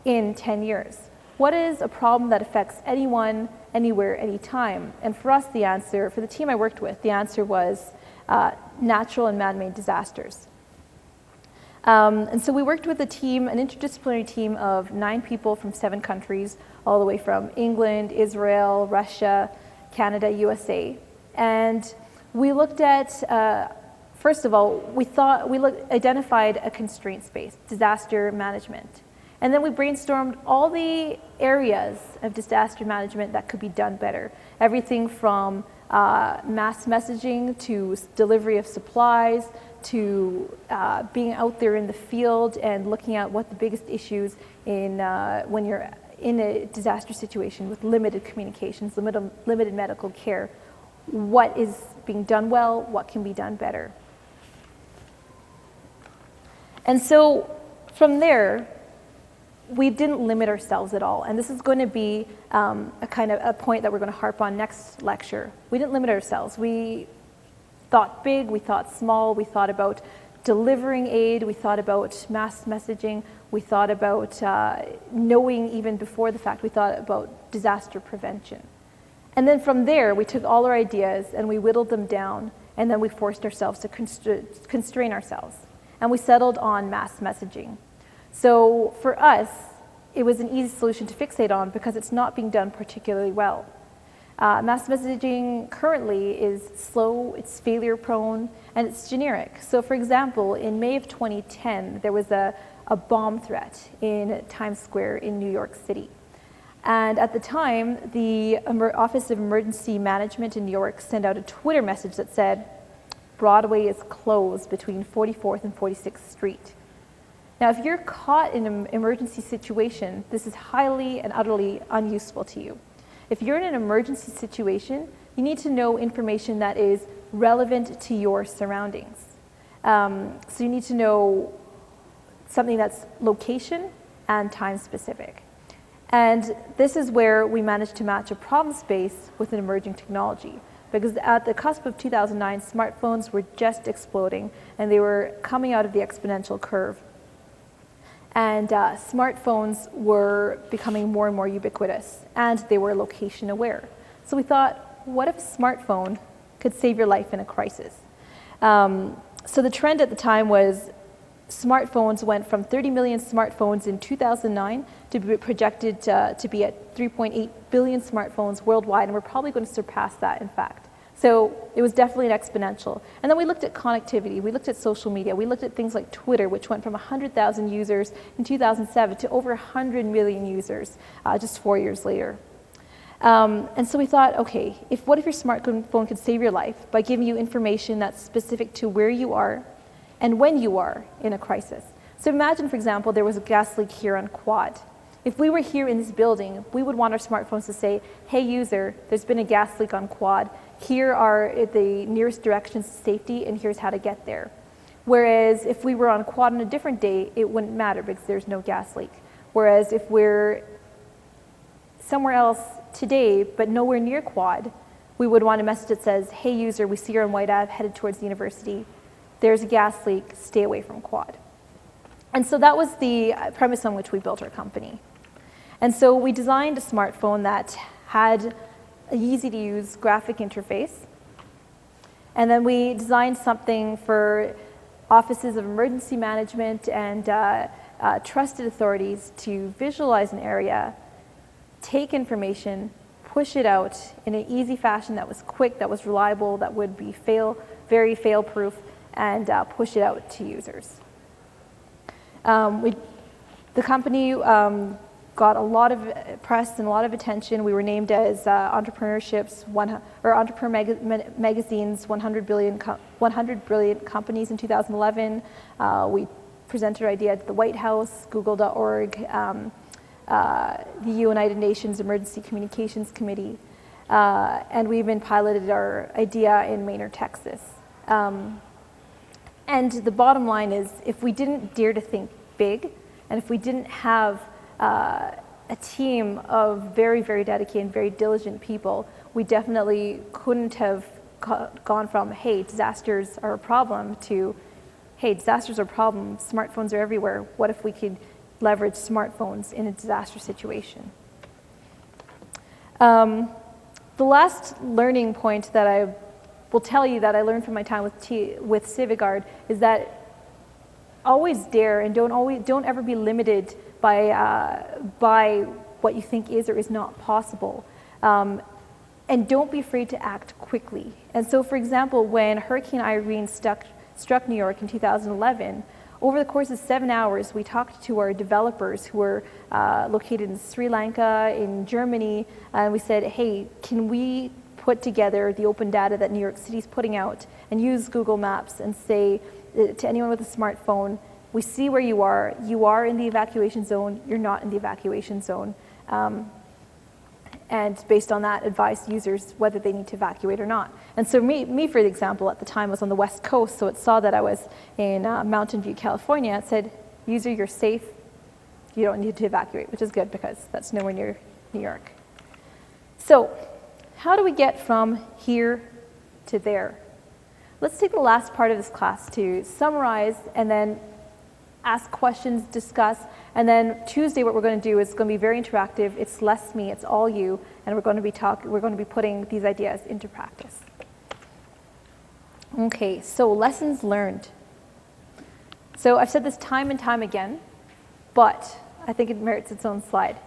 in 10 years? What is a problem that affects anyone, anywhere, anytime? And for us, the answer, for the team I worked with, the answer was natural and man-made disasters. And so we worked with a team, an interdisciplinary team of 9 people from 7 countries, all the way from England, Israel, Russia, Canada, USA. And we looked at, first of all, identified a constraint space, disaster management. And then we brainstormed all the areas of disaster management that could be done better. Everything from mass messaging to delivery of supplies to being out there in the field and looking at what the biggest issues in when you're in a disaster situation with limited communications, limited medical care, what is being done well, what can be done better. And so from there, we didn't limit ourselves at all. And this is going to be a kind of a point that we're going to harp on next lecture. We didn't limit ourselves. We thought big, we thought small, we thought about delivering aid, we thought about mass messaging, we thought about knowing even before the fact, we thought about disaster prevention. And then from there, we took all our ideas and we whittled them down, and then we forced ourselves to constrain ourselves. And we settled on mass messaging. So for us, it was an easy solution to fixate on because it's not being done particularly well. Mass messaging currently is slow, it's failure prone, and it's generic. So for example, in May of 2010, there was a bomb threat in Times Square in New York City. And at the time, the Office of Emergency Management in New York sent out a Twitter message that said, Broadway is closed between 44th and 46th Street. Now, if you're caught in an emergency situation, this is highly and utterly unuseful to you. If you're in an emergency situation, you need to know information that is relevant to your surroundings. So you need to know something that's location and time specific. And this is where we managed to match a problem space with an emerging technology. Because at the cusp of 2009, smartphones were just exploding, and they were coming out of the exponential curve. And smartphones were becoming more and more ubiquitous, and they were location aware. So we thought, what if a smartphone could save your life in a crisis? So the trend at the time was smartphones went from 30 million smartphones in 2009 to be projected to be at 3.8 billion smartphones worldwide, and we're probably going to surpass that, in fact. So it was definitely an exponential. And then we looked at connectivity, we looked at social media, we looked at things like Twitter, which went from 100,000 users in 2007 to over 100 million users just 4 years later. And so we thought, okay, what if your smartphone could save your life by giving you information that's specific to where you are and when you are in a crisis? So imagine, for example, there was a gas leak here on Quad. If we were here in this building, we would want our smartphones to say, hey user, there's been a gas leak on Quad. Here are the nearest directions to safety, and here's how to get there. Whereas if we were on Quad on a different day, it wouldn't matter because there's no gas leak. Whereas if we're somewhere else today, but nowhere near Quad, we would want a message that says, hey user, we see you're on White Ave headed towards the university. there's a gas leak, stay away from quad. And so that was the premise on which we built our company. And so we designed a smartphone that had an easy-to-use graphic interface. And then we designed something for offices of emergency management and trusted authorities to visualize an area, take information, push it out in an easy fashion that was quick, that was reliable, that would be very fail-proof, and push it out to users. The company got a lot of press and a lot of attention. We were named as Entrepreneur Magazine's 100 Brilliant Companies in 2011. We presented our idea at the White House, Google.org, the United Nations Emergency Communications Committee, and we even piloted our idea in Maynard, Texas. And the bottom line is, if we didn't dare to think big, and if we didn't have a team of very, very dedicated and very diligent people, we definitely couldn't have gone from, hey, disasters are a problem, to, hey, disasters are a problem, smartphones are everywhere. What if we could leverage smartphones in a disaster situation? The last learning point that I will tell you that I learned from my time with Civic Guard is that always dare, and don't ever be limited by what you think is or is not possible. And don't be afraid to act quickly. And so, for example, when Hurricane Irene struck New York in 2011, over the course of 7 hours, we talked to our developers who were located in Sri Lanka, in Germany, and we said, hey, can we put together the open data that New York City's putting out and use Google Maps and say to anyone with a smartphone, we see where you are in the evacuation zone, you're not in the evacuation zone. And based on that, advise users whether they need to evacuate or not. And so me, for example, at the time was on the West Coast, so it saw that I was in Mountain View, California. It said, user, you're safe, you don't need to evacuate, which is good because that's nowhere near New York. So how do we get from here to there? Let's take the last part of this class to summarize and then ask questions, discuss, and then Tuesday what we're going to do is going to be very interactive. It's less me, it's all you, and we're going to be putting these ideas into practice. Okay, so lessons learned. So I've said this time and time again, but I think it merits its own slide.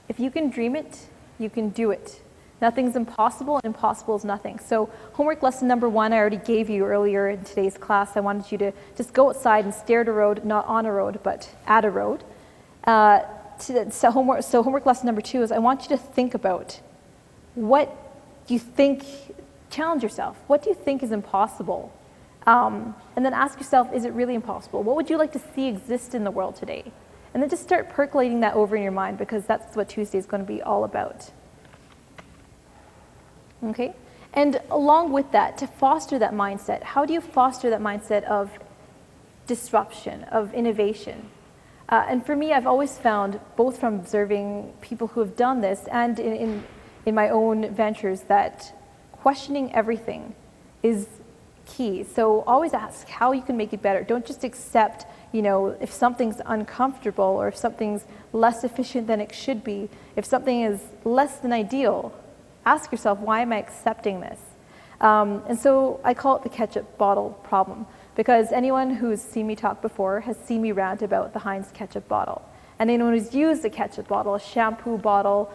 If you can dream it, you can do it. Nothing's impossible, and impossible is nothing. So homework lesson number 1, I already gave you earlier in today's class. I wanted you to just go outside and stare at a road, not on a road, but at a road. So homework lesson number 2 is I want you to think about what you think, challenge yourself. What do you think is impossible? And then ask yourself, is it really impossible? What would you like to see exist in the world today? And then just start percolating that over in your mind, because that's what Tuesday is going to be all about. Okay? And along with that, to foster that mindset, how do you foster that mindset of disruption, of innovation? And for me, I've always found, both from observing people who have done this and in my own ventures, that questioning everything is key. So always ask how you can make it better. Don't just accept, if something's uncomfortable or if something's less efficient than it should be, if something is less than ideal. Ask yourself, why am I accepting this? And so I call it the ketchup bottle problem, because anyone who's seen me talk before has seen me rant about the Heinz ketchup bottle. And anyone who's used a ketchup bottle, a shampoo bottle,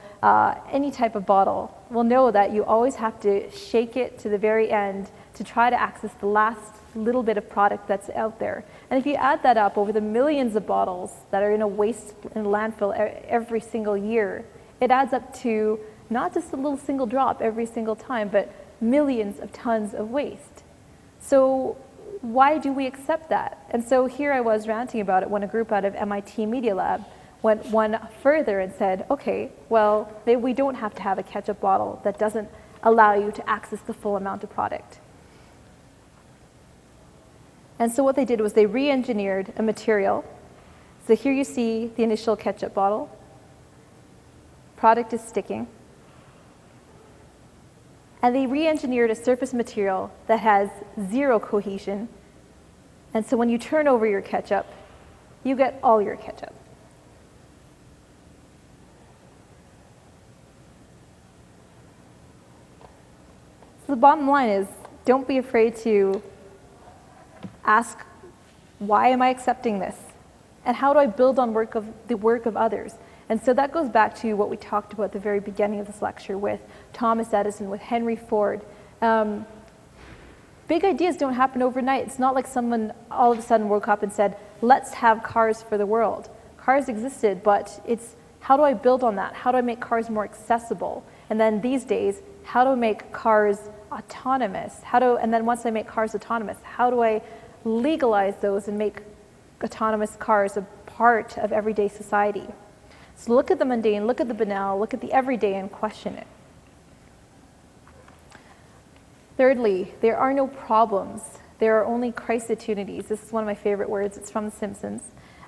any type of bottle, will know that you always have to shake it to the very end to try to access the last little bit of product that's out there. And if you add that up over the millions of bottles that are in a waste in landfill every single year, it adds up to not just a little single drop every single time, but millions of tons of waste. So why do we accept that? And so here I was ranting about it when a group out of MIT Media Lab went one further and said, okay, well, maybe we don't have to have a ketchup bottle that doesn't allow you to access the full amount of product. And so what they did was they re-engineered a material. So here you see the initial ketchup bottle. Product is sticking. And they re-engineered a surface material that has zero cohesion, And so when you turn over your ketchup, you get all your ketchup. So the bottom line is, don't be afraid to ask, why am I accepting this? And how do I build on the work of others? And so that goes back to what we talked about at the very beginning of this lecture with Thomas Edison, with Henry Ford. Big ideas don't happen overnight. It's not like someone all of a sudden woke up and said, let's have cars for the world. Cars existed, but it's how do I build on that? How do I make cars more accessible? And then these days, how do I make cars autonomous? And then once I make cars autonomous, how do I legalize those and make autonomous cars a part of everyday society? So look at the mundane, look at the banal, look at the everyday and question it. Thirdly, there are no problems. There are only crisopportunities. This is one of my favorite words. It's from The Simpsons.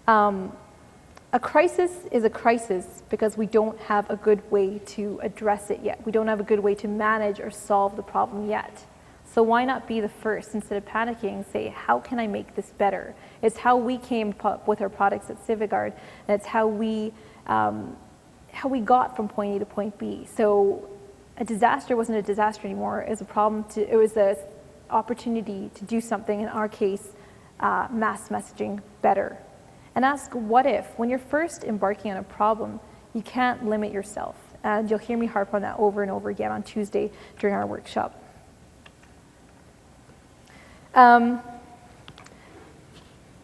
A crisis is a crisis because we don't have a good way to address it yet. We don't have a good way to manage or solve the problem yet. So why not be the first? Instead of panicking, say, how can I make this better? It's how we came up with our products at Civic Guard, and it's how we got from point A to point B. So a disaster wasn't a disaster anymore. It was a problem. It was an opportunity to do something, in our case, mass messaging better. And ask, what if? When you're first embarking on a problem, you can't limit yourself. And you'll hear me harp on that over and over again on Tuesday during our workshop.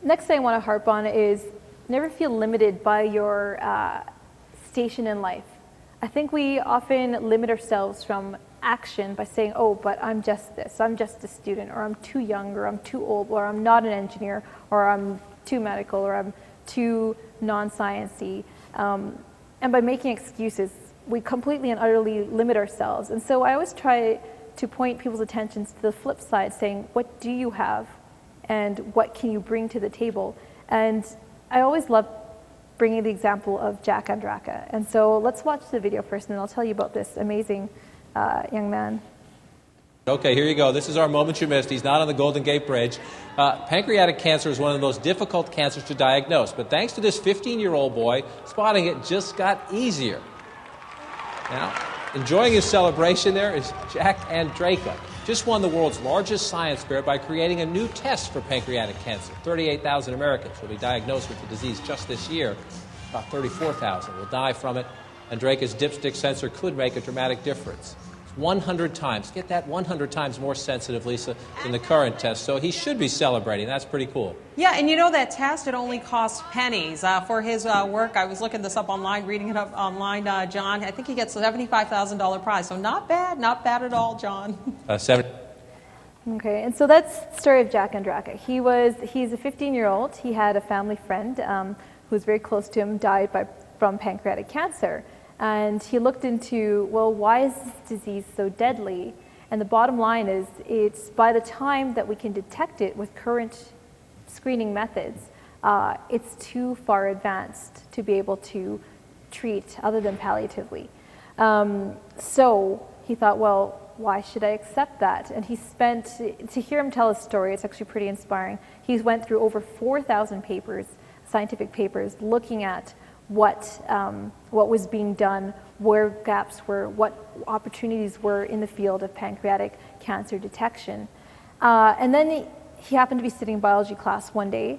Next thing I want to harp on is never feel limited by your station in life. I think we often limit ourselves from action by saying, oh, but I'm just this, I'm just a student, or I'm too young, or I'm too old, or I'm not an engineer, or I'm too medical, or I'm too non-sciencey. And by making excuses, we completely and utterly limit ourselves. And so I always try to point people's attentions to the flip side, saying, what do you have? And what can you bring to the table? And I always love bringing the example of Jack Andraka. And so let's watch the video first, and I'll tell you about this amazing young man. Okay, here you go. This is our moment you missed. He's not on the Golden Gate Bridge. Pancreatic cancer is one of the most difficult cancers to diagnose, but thanks to this 15-year-old boy, spotting it just got easier. Now, enjoying his celebration there is Jack Andraka. Just won the world's largest science fair by creating a new test for pancreatic cancer. 38,000 Americans will be diagnosed with the disease just this year. About 34,000 will die from it. Andraka's dipstick sensor could make a dramatic difference. 100 times, get that, 100 times more sensitive, Lisa, than the current test. So he should be celebrating. That's pretty cool. Yeah, and you know that test, it only costs pennies. For his work, I was looking this up online, reading it up online, John. I think he gets a $75,000 prize. So not bad at all, John. Okay, and so that's the story of Jack Andraka. He's a 15-year-old. He had a family friend who was very close to him, died from pancreatic cancer. And he looked into, well, why is this disease so deadly? And the bottom line is, it's by the time that we can detect it with current screening methods, it's too far advanced to be able to treat other than palliatively. So he thought, well, why should I accept that? And he spent, to hear him tell his story, it's actually pretty inspiring. He went through over 4,000 papers, scientific papers, looking at what was being done, where gaps were, what opportunities were in the field of pancreatic cancer detection. And then he happened to be sitting in biology class one day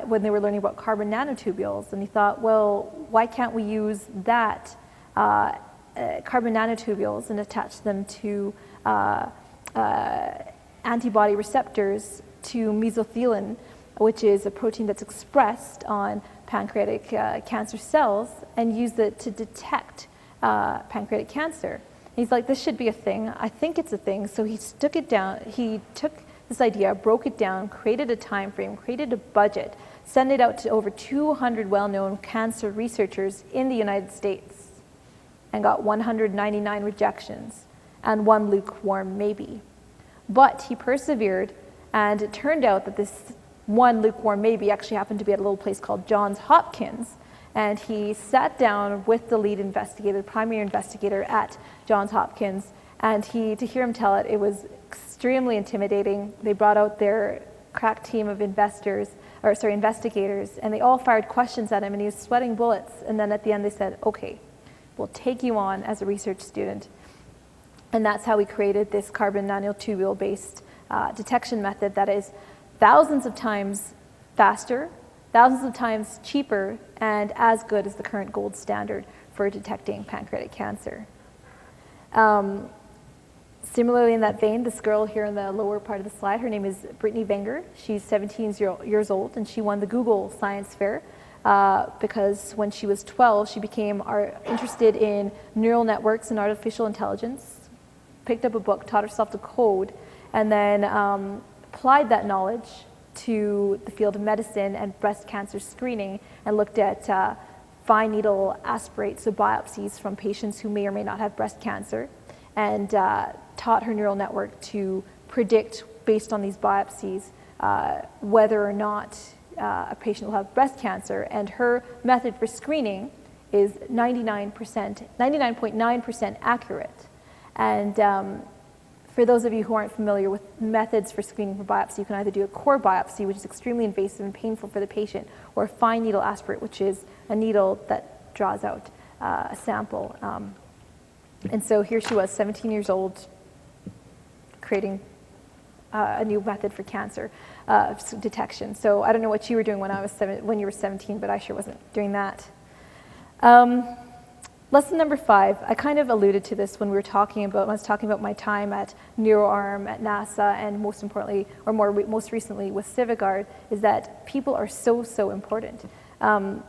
when they were learning about carbon nanotubules, and he thought, well, why can't we use that, carbon nanotubules, and attach them to antibody receptors to mesothelin, which is a protein that's expressed on pancreatic cancer cells, and use it to detect pancreatic cancer. And he's like, this should be a thing. I think it's a thing. So he took it down. He took this idea, broke it down, created a time frame, created a budget, sent it out to over 200 well-known cancer researchers in the United States, and got 199 rejections and one lukewarm maybe. But he persevered, and it turned out that this one lukewarm maybe actually happened to be at a little place called Johns Hopkins, and he sat down with the lead investigator, the primary investigator at Johns Hopkins, and to hear him tell it, it was extremely intimidating. They brought out their crack team of investigators, and they all fired questions at him, and he was sweating bullets. And then at the end, they said, "Okay, we'll take you on as a research student." And that's how we created this carbon nanotubule-based detection method that is thousands of times faster, thousands of times cheaper, and as good as the current gold standard for detecting pancreatic cancer. Similarly, in that vein, this girl here in the lower part of the slide, her name is Brittany Wenger. She's 17 years old, and she won the Google Science Fair because when she was 12, she became interested in neural networks and artificial intelligence, picked up a book, taught herself to code, and then applied that knowledge to the field of medicine and breast cancer screening, and looked at fine needle aspirates, so biopsies from patients who may or may not have breast cancer, and taught her neural network to predict, based on these biopsies, whether or not a patient will have breast cancer. And her method for screening is 99.9% accurate. And for those of you who aren't familiar with methods for screening for biopsy, you can either do a core biopsy, which is extremely invasive and painful for the patient, or a fine needle aspirate, which is a needle that draws out a sample. And so here she was, 17 years old, creating a new method for cancer detection. So I don't know what you were doing when you were 17, but I sure wasn't doing that. Lesson number 5, I kind of alluded to this when I was talking about my time at NeuroArm, at NASA, and most importantly, or most recently with Civic Guard, is that people are so, so important. And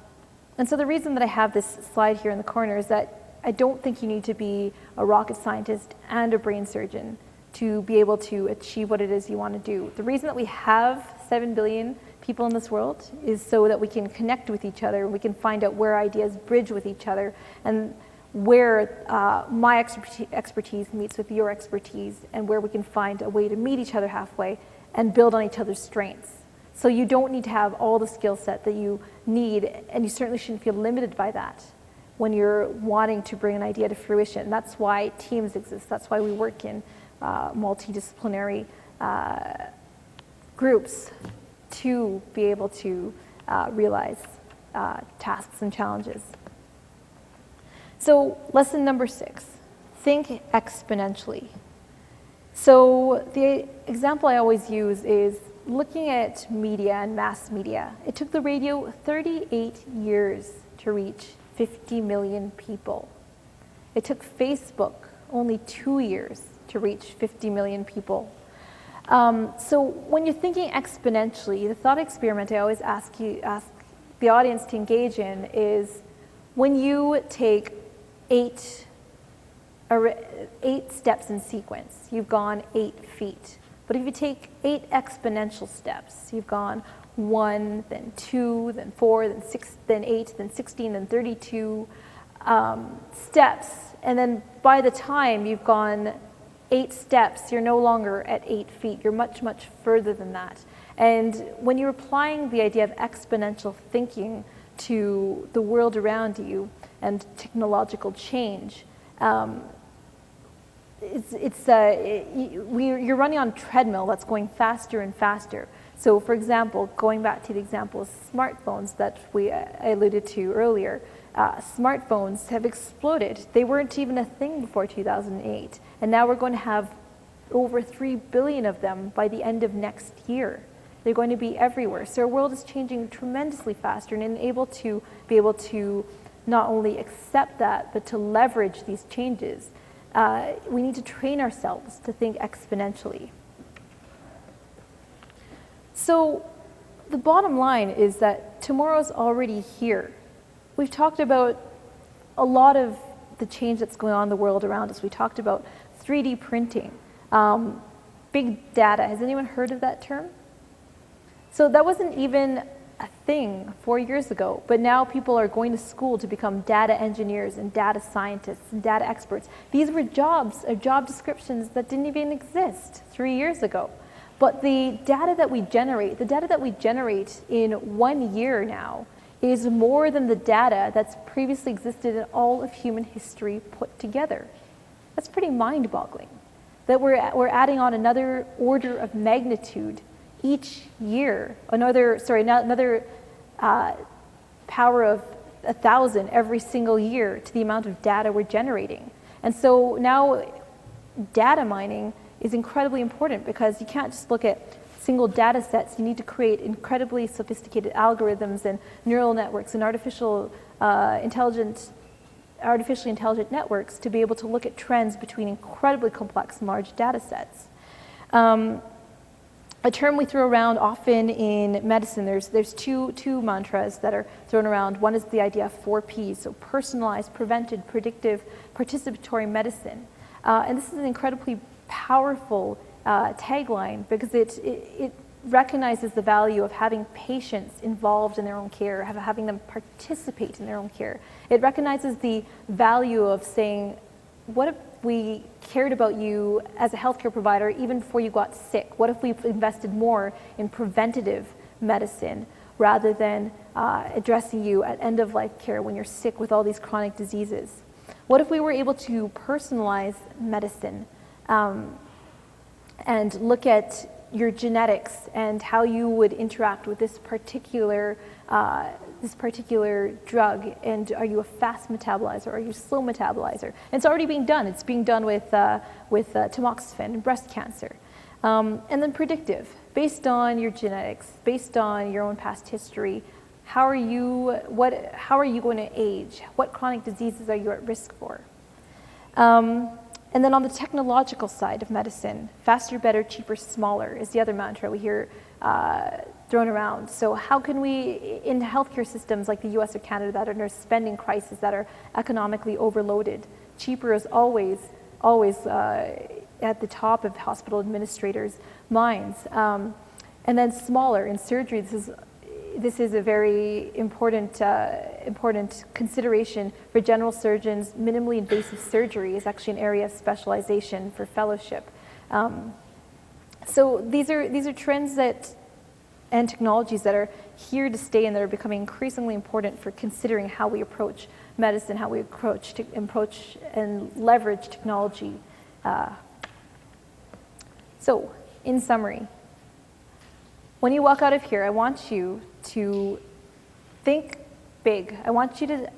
so the reason that I have this slide here in the corner is that I don't think you need to be a rocket scientist and a brain surgeon to be able to achieve what it is you want to do. The reason that we have 7 billion people in this world is so that we can connect with each other, and we can find out where ideas bridge with each other, and where my expertise meets with your expertise, and where we can find a way to meet each other halfway and build on each other's strengths. So you don't need to have all the skill set that you need, and you certainly shouldn't feel limited by that when you're wanting to bring an idea to fruition. That's why teams exist. That's why we work in multidisciplinary groups to be able to realize tasks and challenges. So lesson number 6, think exponentially. So the example I always use is looking at media and mass media. It took the radio 38 years to reach 50 million people. It took Facebook only 2 years to reach 50 million people. So when you're thinking exponentially, the thought experiment I always ask the audience to engage in is, when you take 8 steps in sequence, you've gone 8 feet. But if you take 8 exponential steps, you've gone 1, then 2, then 4, then 6, then 8, then 16, then 32 steps. And then by the time you've gone 8 steps, you're no longer at 8 feet. You're much, much further than that. And when you're applying the idea of exponential thinking to the world around you and technological change, you're running on a treadmill that's going faster and faster. So for example, going back to the example of smartphones that I alluded to earlier, smartphones have exploded. They weren't even a thing before 2008. And now we're going to have over 3 billion of them by the end of next year. They're going to be everywhere. So our world is changing tremendously faster, and be able to not only accept that, but to leverage these changes. We need to train ourselves to think exponentially. So the bottom line is that tomorrow's already here. We've talked about a lot of the change that's going on in the world around us. We talked about 3D printing, big data. Has anyone heard of that term? So that wasn't even a thing 4 years ago, but now people are going to school to become data engineers and data scientists and data experts. These were job descriptions that didn't even exist 3 years ago. But the data that we generate in 1 year now is more than the data that's previously existed in all of human history put together. That's pretty mind-boggling, that we're adding on another order of magnitude each year, another power of 1,000 every single year to the amount of data we're generating. And so now data mining is incredibly important because you can't just look at single data sets. You need to create incredibly sophisticated algorithms and neural networks and artificially intelligent networks to be able to look at trends between incredibly complex and large data sets. A term we throw around often in medicine, there's two mantras that are thrown around. One is the idea of 4 Ps, so personalized, prevented, predictive, participatory medicine. And this is an incredibly powerful tagline because it recognizes the value of having patients involved in their own care, having them participate in their own care. It recognizes the value of saying, what if we cared about you as a healthcare provider even before you got sick? What if we invested more in preventative medicine rather than addressing you at end-of-life care when you're sick with all these chronic diseases? What if we were able to personalize medicine and look at your genetics and how you would interact with this particular drug, and are you a fast metabolizer, are you a slow metabolizer? And it's already being done. It's being done with tamoxifen and breast cancer. And then predictive, based on your genetics, based on your own past history, how are you going to age? What chronic diseases are you at risk for? And then on the technological side of medicine, faster, better, cheaper, smaller is the other mantra we hear thrown around. So how can we, in healthcare systems like the US or Canada that are in a spending crisis, that are economically overloaded, cheaper is always at the top of hospital administrators' minds. And then smaller in surgery, this is a very important consideration for general surgeons. Minimally invasive surgery is actually an area of specialization for fellowship. So these are trends and technologies that are here to stay and that are becoming increasingly important for considering how we approach medicine, how we approach and leverage technology. So in summary, when you walk out of here, I want you to think big. I want you to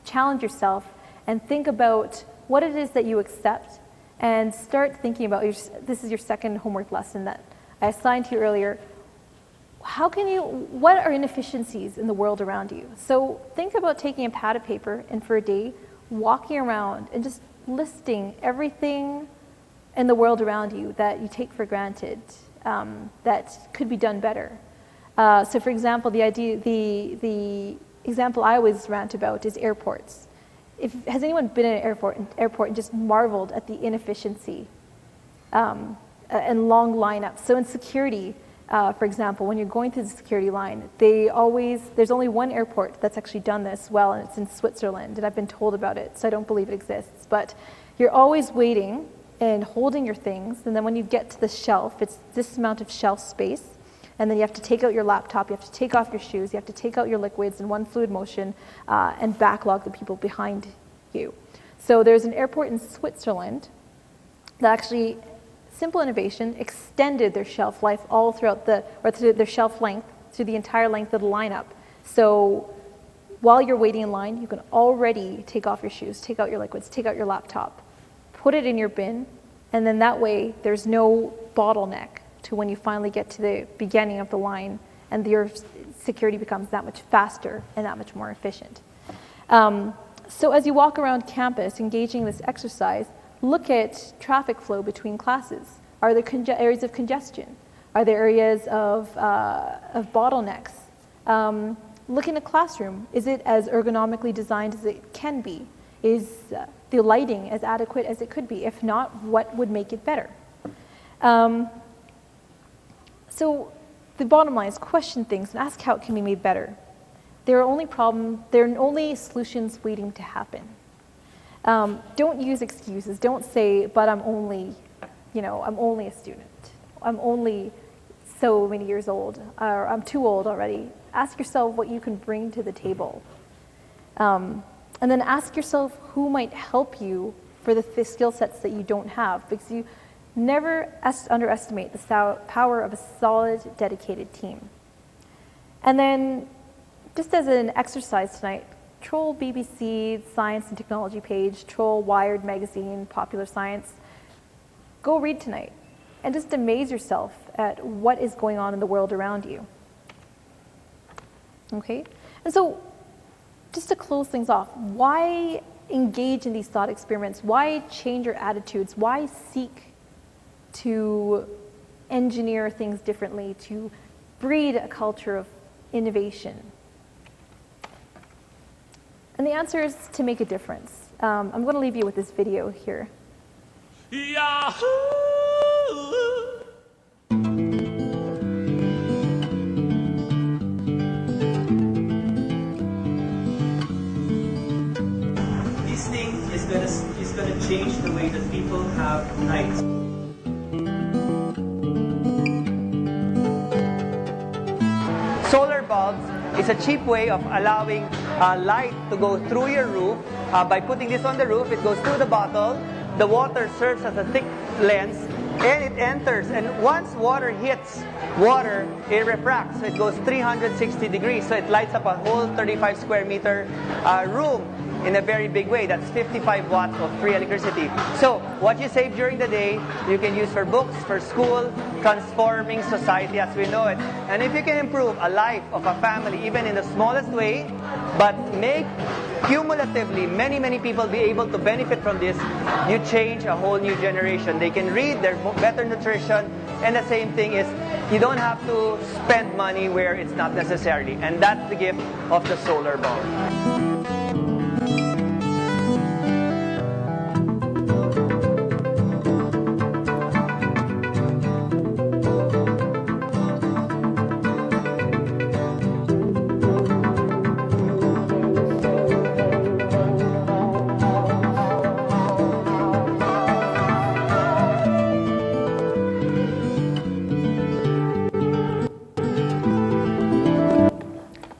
challenge yourself and think about what it is that you accept and start thinking about, this is your second homework lesson that I assigned to you earlier. What are inefficiencies in the world around you? So think about taking a pad of paper and for a day, walking around and just listing everything in the world around you that you take for granted that could be done better. So for example, the example I always rant about is airports. Has anyone been in an airport and just marveled at the inefficiency and long lineups? So in security, for example, when you're going through the security line, there's only one airport that's actually done this well, and it's in Switzerland, and I've been told about it, so I don't believe it exists. But you're always waiting and holding your things, and then when you get to the shelf, it's this amount of shelf space, and then you have to take out your laptop, you have to take off your shoes, you have to take out your liquids in one fluid motion, and backlog the people behind you. So there's an airport in Switzerland that actually, simple innovation, extended their shelf life all throughout their shelf length through the entire length of the lineup. So while you're waiting in line, you can already take off your shoes, take out your liquids, take out your laptop, put it in your bin, and then that way there's no bottleneck to when you finally get to the beginning of the line, and your security becomes that much faster and that much more efficient. So as you walk around campus engaging in this exercise, look at traffic flow between classes. Are there areas of congestion? Are there areas of bottlenecks? Look in a classroom. Is it as ergonomically designed as it can be? Is the lighting as adequate as it could be? If not, what would make it better? So the bottom line is question things and ask how it can be made better. There are only solutions waiting to happen. Don't use excuses. Don't say, but I'm only a student. I'm only so many years old, or I'm too old already. Ask yourself what you can bring to the table. And then ask yourself who might help you for the skill sets that you don't have, because Never underestimate the power of a solid, dedicated team. And then, just as an exercise tonight, troll BBC Science and Technology page, troll Wired magazine, Popular Science. Go read tonight and just amaze yourself at what is going on in the world around you. Okay? And so, just to close things off, why engage in these thought experiments? Why change your attitudes? Why seek to engineer things differently, to breed a culture of innovation? And the answer is to make a difference. I'm going to leave you with this video here. Yahoo! This thing is gonna change the way that people have nights. Solar bulbs is a cheap way of allowing light to go through your roof. By putting this on the roof, it goes through the bottle. The water serves as a thick lens, and it enters. And once water hits water, it refracts. So it goes 360 degrees. So it lights up a whole 35 square meter room in a very big way. That's 55 watts of free electricity. So what you save during the day, you can use for books, for school, transforming society as we know it. And if you can improve a life of a family, even in the smallest way, but make cumulatively many people be able to benefit from this, you change a whole new generation. They can read, there's better nutrition, and the same thing is you don't have to spend money where it's not necessarily. And that's the gift of the solar bulb.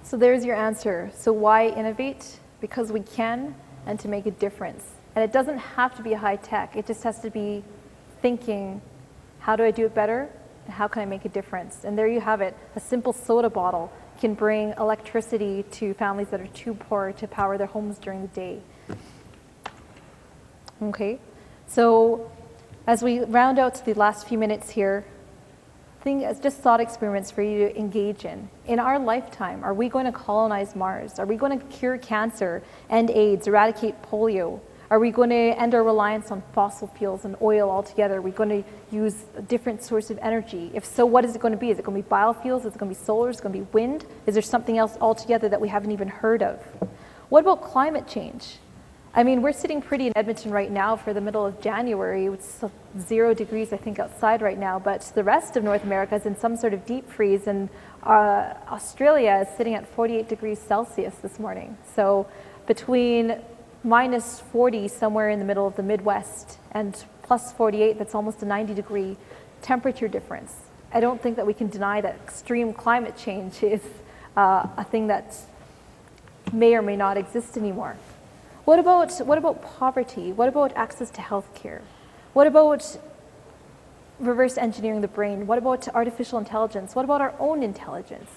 So there's your answer. So why innovate? Because we can, and to make a difference. And it doesn't have to be high tech. It just has to be thinking, how do I do it better? And how can I make a difference? And there you have it. A simple soda bottle can bring electricity to families that are too poor to power their homes during the day. Okay, so as we round out to the last few minutes here, think as just thought experiments for you to engage in. In our lifetime, are we going to colonize Mars? Are we going to cure cancer, end AIDS, eradicate polio? Are we going to end our reliance on fossil fuels and oil altogether? Are we going to use a different source of energy? If so, what is it going to be? Is it going to be biofuels? Is it going to be solar? Is it going to be wind? Is there something else altogether that we haven't even heard of? What about climate change? I mean, we're sitting pretty in Edmonton right now for the middle of January. It's 0 degrees, I think, outside right now, but the rest of North America is in some sort of deep freeze, and Australia is sitting at 48 degrees Celsius this morning. So between minus 40 somewhere in the middle of the Midwest and plus 48, that's almost a 90-degree temperature difference. I don't think that we can deny that extreme climate change is a thing that may or may not exist anymore. What about poverty? What about access to health care? What about reverse engineering the brain? What about artificial intelligence? What about our own intelligence?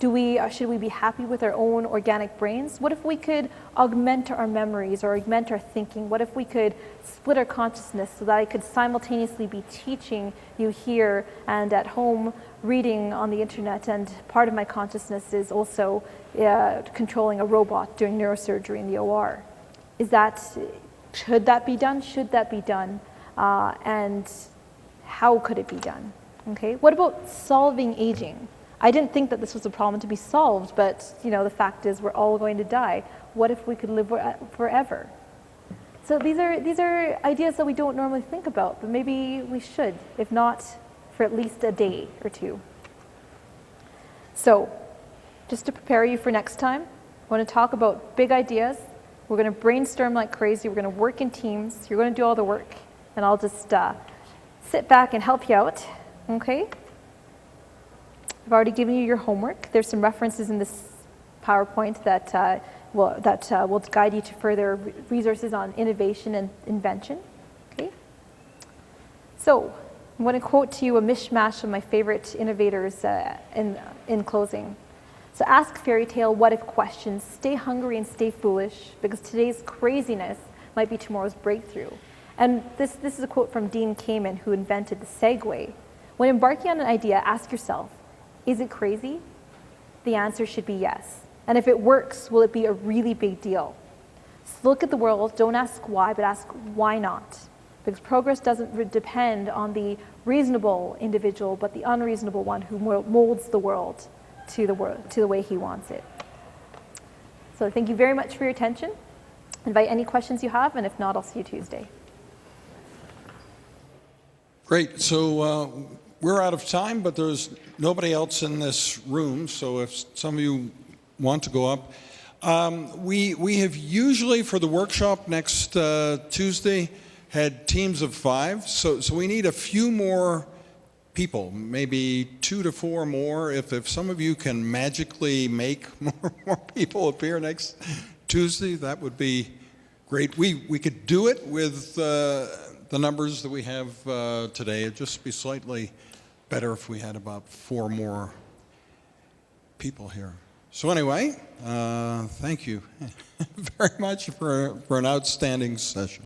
Should we be happy with our own organic brains? What if we could augment our memories or augment our thinking? What if we could split our consciousness so that I could simultaneously be teaching you here and at home, reading on the internet, and part of my consciousness is also controlling a robot doing neurosurgery in the OR? Should that be done? Should that be done? And how could it be done? Okay. What about solving aging? I didn't think that this was a problem to be solved, but the fact is we're all going to die. What if we could live forever? So these are ideas that we don't normally think about, but maybe we should, if not for at least a day or two. So just to prepare you for next time, I want to talk about big ideas. We're going to brainstorm like crazy. We're going to work in teams. You're going to do all the work, and I'll just sit back and help you out. Okay? I've already given you your homework. There's some references in this PowerPoint that will guide you to further resources on innovation and invention. Okay? So I want to quote to you a mishmash of my favorite innovators in closing. So ask fairy tale what if questions, stay hungry and stay foolish, because today's craziness might be tomorrow's breakthrough. And this is a quote from Dean Kamen, who invented the Segway. When embarking on an idea, ask yourself, is it crazy? The answer should be yes. And if it works, will it be a really big deal? So look at the world, don't ask why, but ask why not? Because progress doesn't depend on the reasonable individual, but the unreasonable one who molds the world to the way he wants it. So thank you very much for your attention. Invite any questions you have, and if not, I'll see you Tuesday. Great. So we're out of time, but there's nobody else in this room. So if some of you want to go up, we have usually for the workshop next Tuesday had teams of 5. So we need a few more people, maybe 2 to 4 more. If some of you can magically make more people appear next Tuesday, that would be great. We could do it with the numbers that we have today. It'd just be slightly better if we had about 4 more people here. So anyway, thank you very much for an outstanding session.